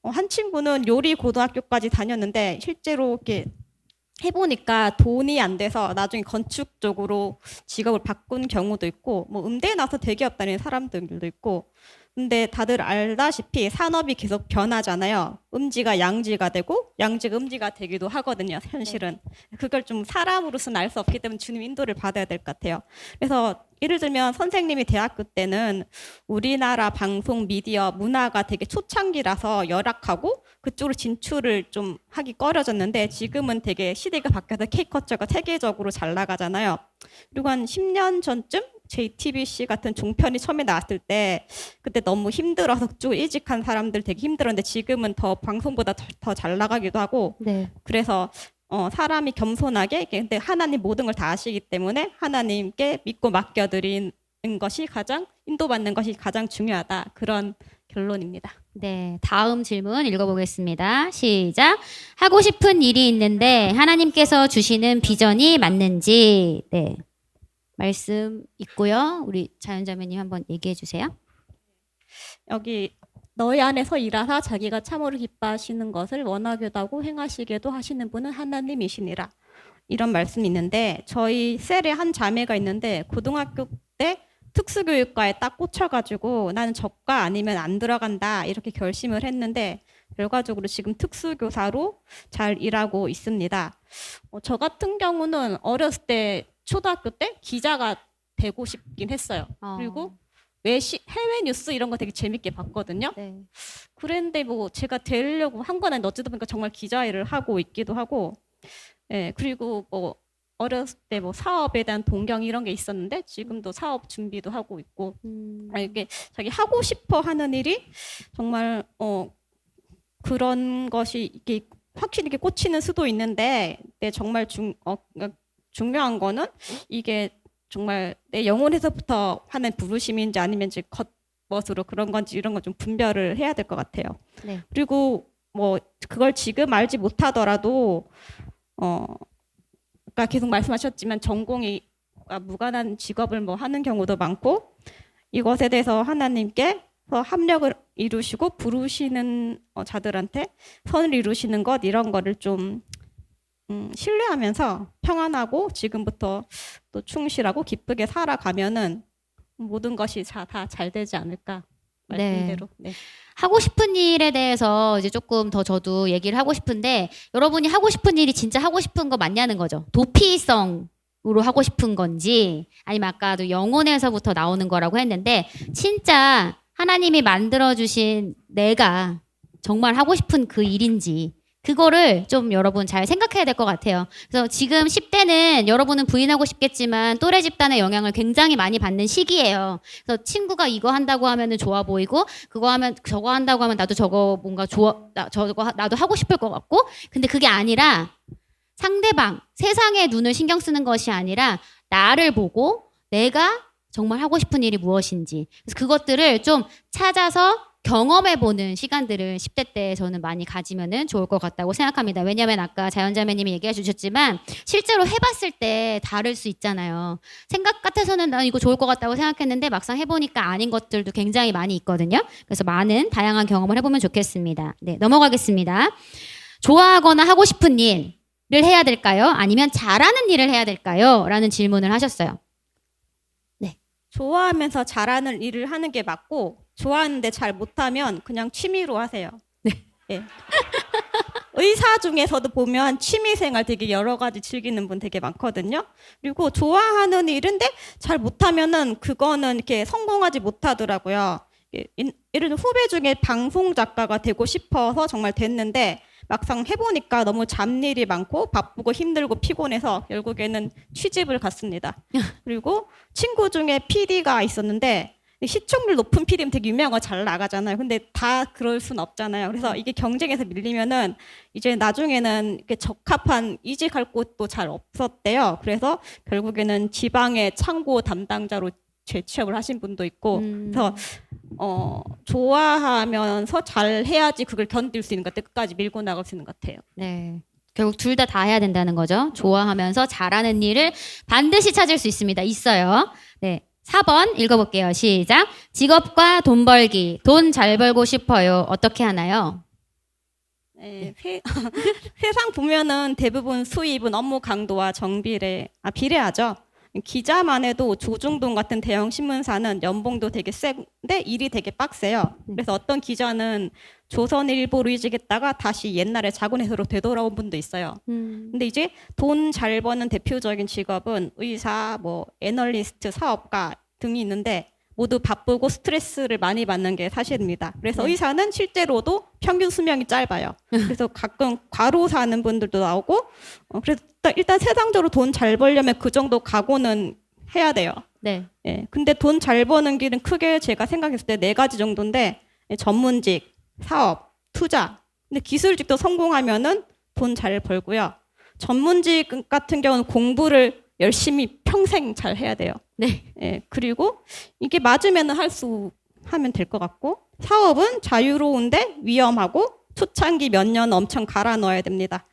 한 친구는 요리 고등학교까지 다녔는데 실제로 이렇게 해보니까 돈이 안 돼서 나중에 건축 쪽으로 직업을 바꾼 경우도 있고, 뭐 음대에 나서 대기업 다니는 사람들도 있고. 근데 다들 알다시피 산업이 계속 변하잖아요. 음지가 양지가 되고 양지가 음지가 되기도 하거든요. 현실은. 그걸 좀 사람으로서는 알 수 없기 때문에 주님 인도를 받아야 될 것 같아요. 그래서 예를 들면 선생님이 대학교 때는 우리나라 방송, 미디어, 문화가 되게 초창기라서 열악하고 그쪽으로 진출을 좀 하기 꺼려졌는데 지금은 되게 시대가 바뀌어서 K컬처가 세계적으로 잘 나가잖아요. 그리고 한 10년 전쯤 JTBC 같은 종편이 처음에 나왔을 때 그때 너무 힘들어서 그쪽 이직한 사람들 되게 힘들었는데 지금은 더 방송보다 더 잘 나가기도 하고. 네. 그래서 사람이 겸손하게, 근데 하나님 모든 걸 다 아시기 때문에 하나님께 믿고 맡겨드리는 것이 가장, 인도받는 것이 가장 중요하다, 그런 결론입니다. 네, 다음 질문 읽어보겠습니다. 시작. 하고 싶은 일이 있는데 하나님께서 주시는 비전이 맞는지. 네, 말씀 있고요. 우리 자연자매님 한번 얘기해 주세요. 여기 너희 안에서 일하사 자기가 참으로 기뻐하시는 것을 원하게도 행하시게도 하시는 분은 하나님이시니라, 이런 말씀이 있는데, 저희 셀에 한 자매가 있는데 고등학교 때 특수교육과에 딱 꽂혀가지고 나는 저과 아니면 안 들어간다 이렇게 결심을 했는데 결과적으로 지금 특수교사로 잘 일하고 있습니다. 저 같은 경우는 어렸을 때 초등학교 때 기자가 되고 싶긴 했어요. 그리고 해외 뉴스 이런 거 되게 재밌게 봤거든요. 네. 그런데 뭐 제가 되려고 한 건 아닌데 어쩌다 보니까 정말 기자 일을 하고 있기도 하고, 그리고 뭐 어렸을 때 뭐 사업에 대한 동경 이런 게 있었는데 지금도 사업 준비도 하고 있고, 이게 자기 하고 싶어 하는 일이 정말 그런 것이 이게 확실히 이렇게 꽂히는 수도 있는데, 정말 중요한 거는 이게 정말 내 영혼에서부터 하는 부르심인지 아니면 이제 겉멋으로 그런 건지 이런 거 좀 분별을 해야 될 것 같아요. 네. 그리고 뭐 그걸 지금 알지 못하더라도 아까 계속 말씀하셨지만 전공이 무관한 직업을 뭐 하는 경우도 많고, 이것에 대해서 하나님께 합력을 이루시고 부르시는 자들한테 선을 이루시는 것, 이런 거를 좀 신뢰하면서 평안하고 지금부터 또 충실하고 기쁘게 살아가면은 모든 것이 다 잘 되지 않을까, 말씀대로. 네. 하고 싶은 일에 대해서 이제 조금 더 저도 얘기를 하고 싶은데, 여러분이 하고 싶은 일이 진짜 하고 싶은 거 맞냐는 거죠. 도피성으로 하고 싶은 건지 아니면 아까도 영혼에서부터 나오는 거라고 했는데, 진짜 하나님이 만들어주신 내가 정말 하고 싶은 그 일인지 그거를 좀 여러분 잘 생각해야 될 것 같아요. 그래서 지금 10대는 여러분은 부인하고 싶겠지만 또래 집단의 영향을 굉장히 많이 받는 시기예요. 그래서 친구가 이거 한다고 하면은 좋아 보이고, 그거 하면 저거 한다고 하면 나도 저거 뭔가 나도 하고 싶을 것 같고, 근데 그게 아니라 상대방, 세상의 눈을 신경 쓰는 것이 아니라 나를 보고 내가 정말 하고 싶은 일이 무엇인지, 그래서 그것들을 좀 찾아서 경험해보는 시간들을 10대 때 저는 많이 가지면은 좋을 것 같다고 생각합니다. 왜냐하면 아까 자연자매님이 얘기해 주셨지만 실제로 해봤을 때 다를 수 있잖아요. 생각 같아서는 난 이거 좋을 것 같다고 생각했는데 막상 해보니까 아닌 것들도 굉장히 많이 있거든요. 그래서 많은 다양한 경험을 해보면 좋겠습니다. 네, 넘어가겠습니다. 좋아하거나 하고 싶은 일을 해야 될까요? 아니면 잘하는 일을 해야 될까요? 라는 질문을 하셨어요. 좋아하면서 잘하는 일을 하는 게 맞고 좋아하는데 잘 못하면 그냥 취미로 하세요. 네. 의사 중에서도 보면 취미생활 되게 여러 가지 즐기는 분 되게 많거든요. 그리고 좋아하는 일인데 잘 못하면은 그거는 이렇게 성공하지 못하더라고요. 예를 들어 후배 중에 방송 작가가 되고 싶어서 정말 됐는데 막상 해보니까 너무 잡일이 많고 바쁘고 힘들고 피곤해서 결국에는 취직을 갔습니다. 그리고 친구 중에 PD가 있었는데 시청률 높은 PD면 되게 유명한 거 잘 나가잖아요. 근데 다 그럴 순 없잖아요. 그래서 이게 경쟁에서 밀리면은 이제 나중에는 이렇게 적합한 이직할 곳도 잘 없었대요. 그래서 결국에는 지방의 창고 담당자로 재취업을 하신 분도 있고 그래서 좋아하면서 잘 해야지 그걸 견딜 수 있는 것 같아요. 끝까지 밀고 나갈 수 있는 것 같아요. 네. 결국 둘 다 해야 된다는 거죠. 좋아하면서 잘하는 일을 반드시 찾을 수 있습니다. 있어요. 네. 4번 읽어볼게요. 시작. 직업과 돈 벌기. 돈 잘 벌고 싶어요. 어떻게 하나요? 네, 세상 보면은 대부분 수입은 업무 강도와 비례하죠. 기자만 해도 조중동 같은 대형 신문사는 연봉도 되게 센데 일이 되게 빡세요. 그래서 어떤 기자는 조선일보로 이직했다가 다시 옛날에 자군에서로 되돌아온 분도 있어요. 근데 이제 돈 잘 버는 대표적인 직업은 의사, 뭐 애널리스트, 사업가 등이 있는데 모두 바쁘고 스트레스를 많이 받는 게 사실입니다. 그래서 의사는 실제로도 평균 수명이 짧아요. 그래서 가끔 과로사는 분들도 나오고 그래서 일단 세상적으로 돈 잘 벌려면 그 정도 각오는 해야 돼요. 네. 예. 근데 돈 잘 버는 길은 크게 제가 생각했을 때 4가지 정도인데 전문직, 사업, 투자. 근데 기술직도 성공하면은 돈 잘 벌고요. 전문직 같은 경우는 공부를 열심히 평생 잘 해야 돼요. 네. 예. 그리고 이게 맞으면은 하면 될 것 같고 사업은 자유로운데 위험하고 초창기 몇 년 엄청 갈아 넣어야 됩니다.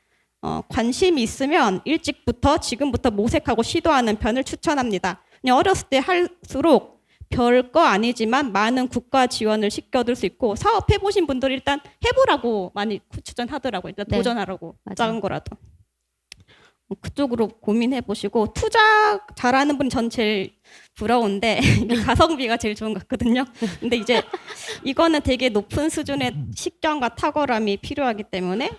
관심이 있으면 일찍부터 지금부터 모색하고 시도하는 편을 추천합니다. 그냥 어렸을 때 할수록 별거 아니지만 많은 국가 지원을 시켜줄 수 있고 사업해보신 분들 일단 해보라고 많이 추천하더라고요. 일단 네. 도전하라고 맞아요. 작은 거라도. 그쪽으로 고민해보시고 투자 잘하는 분 전 제일 부러운데 가성비가 제일 좋은 것 같거든요. 근데 이제 이거는 되게 높은 수준의 식견과 탁월함이 필요하기 때문에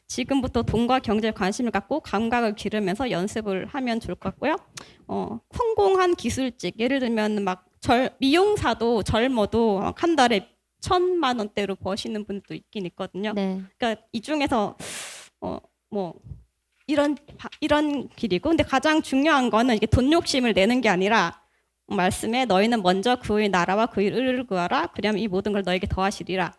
지금부터 돈과 경제에 관심을 갖고 감각을 기르면서 연습을 하면 좋을 것 같고요. 성공한 기술직 예를 들면 막 미용사도 젊어도 한 달에 1,000만 원대로 버시는 분도 있긴 있거든요. 네. 그러니까 이 중에서 뭐 이런 길이고 근데 가장 중요한 거는 이게 돈 욕심을 내는 게 아니라 말씀에 너희는 먼저 그의 나라와 그의 의를 구하라 그러면 이 모든 걸 너에게 더하시리라.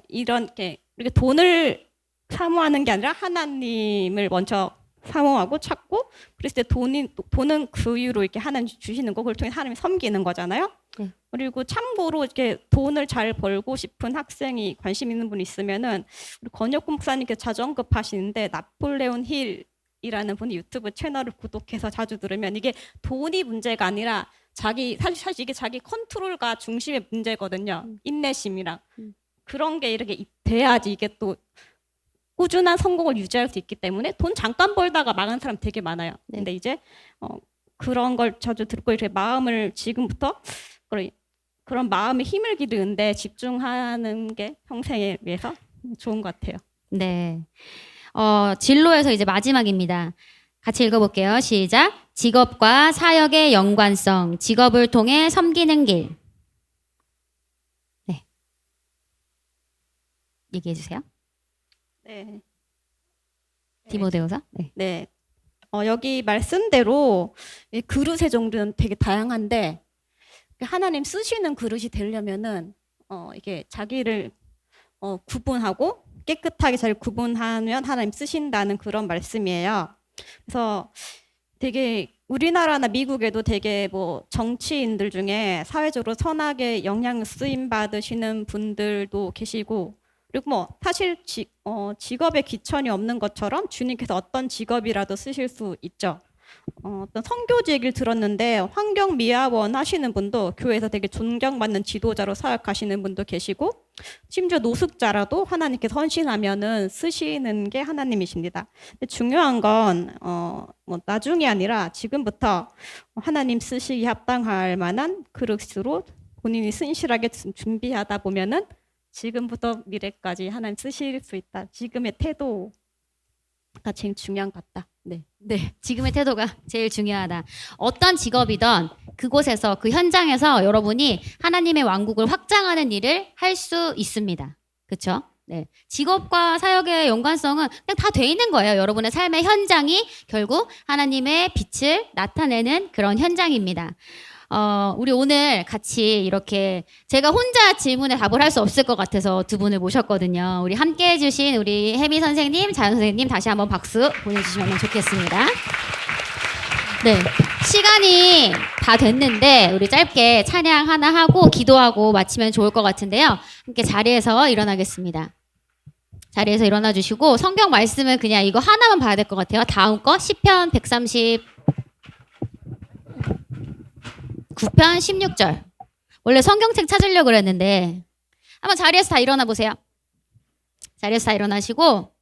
이렇게 돈을 사모하는 게 아니라 하나님을 먼저 사모하고 찾고 그랬을 때 돈은 그 이유로 이렇게 하나님 주시는 거 그걸 통해 하나님 섬기는 거잖아요. 네. 그리고 참고로 이렇게 돈을 잘 벌고 싶은 학생이 관심 있는 분 있으면은 우리 권혁군 목사님께서 자주 언급하시는데 나폴레온 힐이라는 분이 유튜브 채널을 구독해서 자주 들으면 이게 돈이 문제가 아니라 사실 이게 자기 컨트롤과 중심의 문제거든요. 인내심이랑 그런 게 이렇게 돼야지 이게 또 꾸준한 성공을 유지할 수 있기 때문에 돈 잠깐 벌다가 망한 사람 되게 많아요. 네. 근데 이제 그런 걸 자주 듣고 이렇게 마음을 지금부터 그런 마음의 힘을 기르는데 집중하는 게 평생에 위해서 좋은 것 같아요. 네. 진로에서 이제 마지막입니다. 같이 읽어볼게요. 시작. 직업과 사역의 연관성, 직업을 통해 섬기는 길. 네. 얘기해 주세요. 네. 디모데후서. 네. 네. 여기 말씀대로 이 그릇의 종류는 되게 다양한데 하나님 쓰시는 그릇이 되려면은 이게 자기를 구분하고 깨끗하게 잘 구분하면 하나님 쓰신다는 그런 말씀이에요. 그래서 되게 우리나라나 미국에도 되게 뭐 정치인들 중에 사회적으로 선하게 영향 쓰임 받으시는 분들도 계시고, 그리고 뭐 사실 직업에 귀천이 없는 것처럼 주님께서 어떤 직업이라도 쓰실 수 있죠. 어떤 선교지 얘기를 들었는데 환경미화원 하시는 분도 교회에서 되게 존경받는 지도자로 사역하시는 분도 계시고, 심지어 노숙자라도 하나님께 헌신하면은 쓰시는 게 하나님이십니다. 근데 중요한 건 뭐 나중이 아니라 지금부터 하나님 쓰시기 합당할 만한 그릇으로 본인이 신실하게 준비하다 보면은 지금부터 미래까지 하나님 쓰실 수 있다. 지금의 태도가 제일 중요한 것 같다. 네. 네, 지금의 태도가 제일 중요하다. 어떤 직업이든 그곳에서, 그 현장에서 여러분이 하나님의 왕국을 확장하는 일을 할 수 있습니다. 그렇죠? 네. 직업과 사역의 연관성은 그냥 다 돼 있는 거예요. 여러분의 삶의 현장이 결국 하나님의 빛을 나타내는 그런 현장입니다. 우리 오늘 같이 이렇게 제가 혼자 질문에 답을 할 수 없을 것 같아서 두 분을 모셨거든요. 우리 함께 해주신 우리 혜미 선생님, 자연 선생님 다시 한번 박수 보내주시면 좋겠습니다. 네. 시간이 다 됐는데 우리 짧게 찬양 하나 하고 기도하고 마치면 좋을 것 같은데요. 함께 자리에서 일어나겠습니다. 자리에서 일어나 주시고 성경 말씀은 그냥 이거 하나만 봐야 될 것 같아요. 다음 거 시편 139편 16절. 원래 성경책 찾으려고 그랬는데 한번 자리에서 다 일어나 보세요. 자리에서 다 일어나시고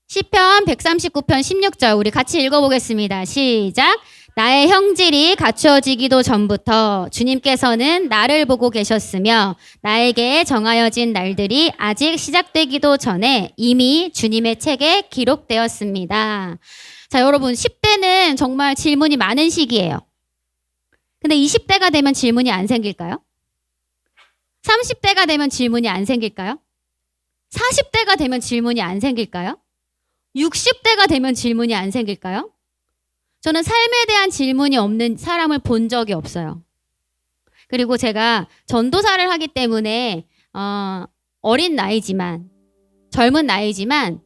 시편 139편 16절 우리 같이 읽어보겠습니다. 시작. 나의 형질이 갖추어지기도 전부터 주님께서는 나를 보고 계셨으며 나에게 정하여진 날들이 아직 시작되기도 전에 이미 주님의 책에 기록되었습니다. 자, 여러분 10대는 정말 질문이 많은 시기예요. 근데 20대가 되면 질문이 안 생길까요? 30대가 되면 질문이 안 생길까요? 40대가 되면 질문이 안 생길까요? 60대가 되면 질문이 안 생길까요? 저는 삶에 대한 질문이 없는 사람을 본 적이 없어요. 그리고 제가 전도사를 하기 때문에 어린 나이지만 젊은 나이지만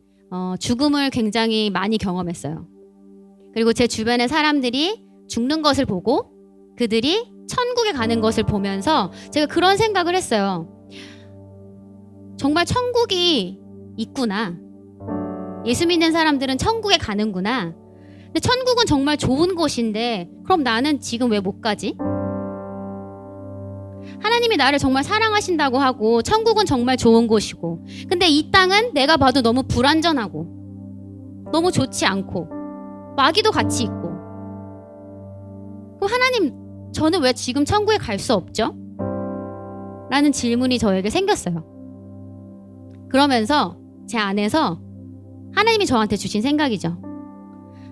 죽음을 굉장히 많이 경험했어요. 그리고 제 주변의 사람들이 죽는 것을 보고 그들이 천국에 가는 것을 보면서 제가 그런 생각을 했어요. 정말 천국이 있구나. 예수 믿는 사람들은 천국에 가는구나. 근데 천국은 정말 좋은 곳인데 그럼 나는 지금 왜 못 가지? 하나님이 나를 정말 사랑하신다고 하고 천국은 정말 좋은 곳이고 근데 이 땅은 내가 봐도 너무 불안전하고 너무 좋지 않고 마귀도 같이 있고 그럼 하나님 저는 왜 지금 천국에 갈 수 없죠? 라는 질문이 저에게 생겼어요. 그러면서 제 안에서 하나님이 저한테 주신 생각이죠.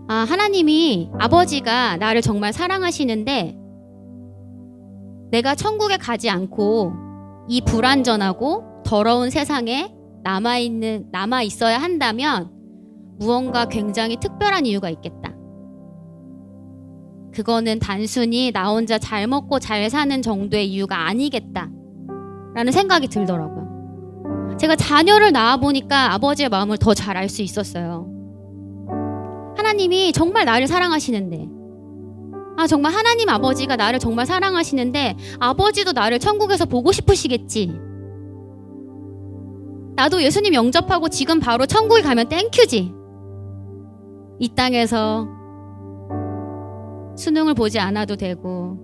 하나님이 아버지가 나를 정말 사랑하시는데 내가 천국에 가지 않고 이 불안전하고 더러운 세상에 남아 있어야 한다면 무언가 굉장히 특별한 이유가 있겠다. 그거는 단순히 나 혼자 잘 먹고 잘 사는 정도의 이유가 아니겠다. 라는 생각이 들더라고요. 제가 자녀를 낳아보니까 아버지의 마음을 더 잘 알 수 있었어요. 하나님이 정말 나를 사랑하시는데 정말 하나님 아버지가 나를 정말 사랑하시는데 아버지도 나를 천국에서 보고 싶으시겠지. 나도 예수님 영접하고 지금 바로 천국에 가면 땡큐지. 이 땅에서 수능을 보지 않아도 되고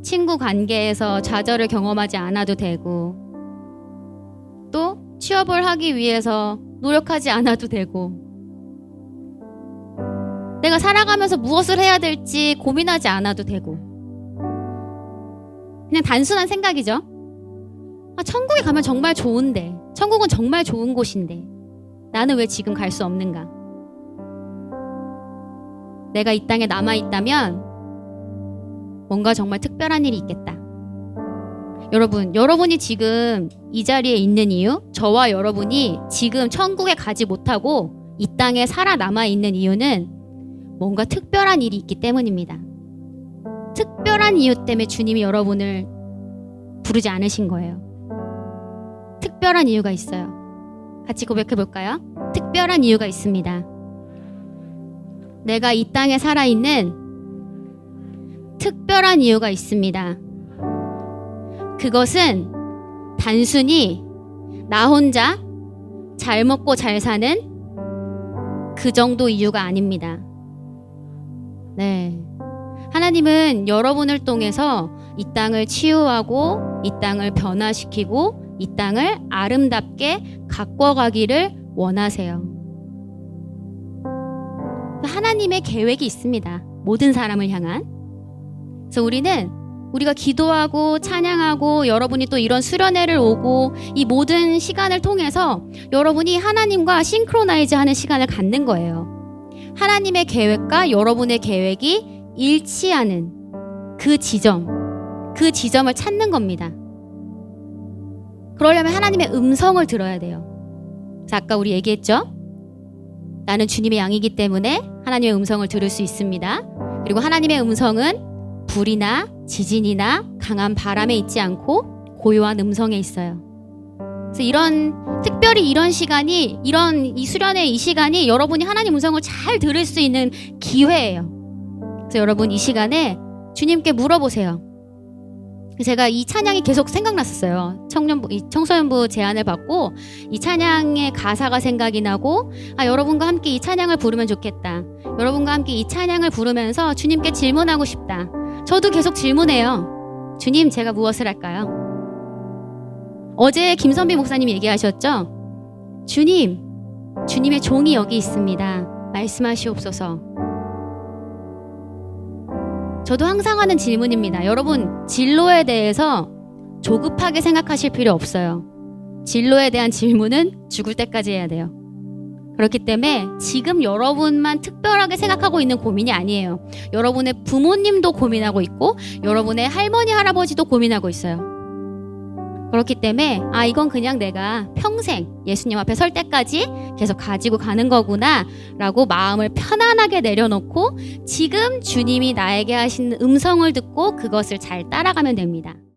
친구 관계에서 좌절을 경험하지 않아도 되고 또 취업을 하기 위해서 노력하지 않아도 되고 내가 살아가면서 무엇을 해야 될지 고민하지 않아도 되고 그냥 단순한 생각이죠. 천국에 가면 정말 좋은데 천국은 정말 좋은 곳인데 나는 왜 지금 갈 수 없는가? 내가 이 땅에 남아있다면 뭔가 정말 특별한 일이 있겠다. 여러분이 지금 이 자리에 있는 이유, 저와 여러분이 지금 천국에 가지 못하고 이 땅에 살아남아 있는 이유는 뭔가 특별한 일이 있기 때문입니다. 특별한 이유 때문에 주님이 여러분을 부르지 않으신 거예요. 특별한 이유가 있어요. 같이 고백해 볼까요? 특별한 이유가 있습니다. 내가 이 땅에 살아있는 특별한 이유가 있습니다. 그것은 단순히 나 혼자 잘 먹고 잘 사는 그 정도 이유가 아닙니다. 네. 하나님은 여러분을 통해서 이 땅을 치유하고 이 땅을 변화시키고 이 땅을 아름답게 가꿔가기를 원하세요. 하나님의 계획이 있습니다. 모든 사람을 향한. 그래서 우리가 기도하고 찬양하고 여러분이 또 이런 수련회를 오고 이 모든 시간을 통해서 여러분이 하나님과 싱크로나이즈 하는 시간을 갖는 거예요. 하나님의 계획과 여러분의 계획이 일치하는 그 지점을 찾는 겁니다. 그러려면 하나님의 음성을 들어야 돼요. 그래서 아까 우리 얘기했죠? 나는 주님의 양이기 때문에 하나님의 음성을 들을 수 있습니다. 그리고 하나님의 음성은 불이나 지진이나 강한 바람에 있지 않고 고요한 음성에 있어요. 그래서 특별히 이런 시간이, 이 수련회 이 시간이 여러분이 하나님 음성을 잘 들을 수 있는 기회예요. 그래서 여러분 이 시간에 주님께 물어보세요. 제가 이 찬양이 계속 생각났었어요. 청소년부 제안을 받고 이 찬양의 가사가 생각이 나고 여러분과 함께 이 찬양을 부르면 좋겠다. 여러분과 함께 이 찬양을 부르면서 주님께 질문하고 싶다. 저도 계속 질문해요. 주님, 제가 무엇을 할까요? 어제 김선비 목사님이 얘기하셨죠? 주님의 종이 여기 있습니다. 말씀하시옵소서. 저도 항상 하는 질문입니다. 여러분, 진로에 대해서 조급하게 생각하실 필요 없어요. 진로에 대한 질문은 죽을 때까지 해야 돼요. 그렇기 때문에 지금 여러분만 특별하게 생각하고 있는 고민이 아니에요. 여러분의 부모님도 고민하고 있고 여러분의 할머니, 할아버지도 고민하고 있어요. 그렇기 때문에 이건 그냥 내가 평생 예수님 앞에 설 때까지 계속 가지고 가는 거구나 라고 마음을 편안하게 내려놓고 지금 주님이 나에게 하신 음성을 듣고 그것을 잘 따라가면 됩니다.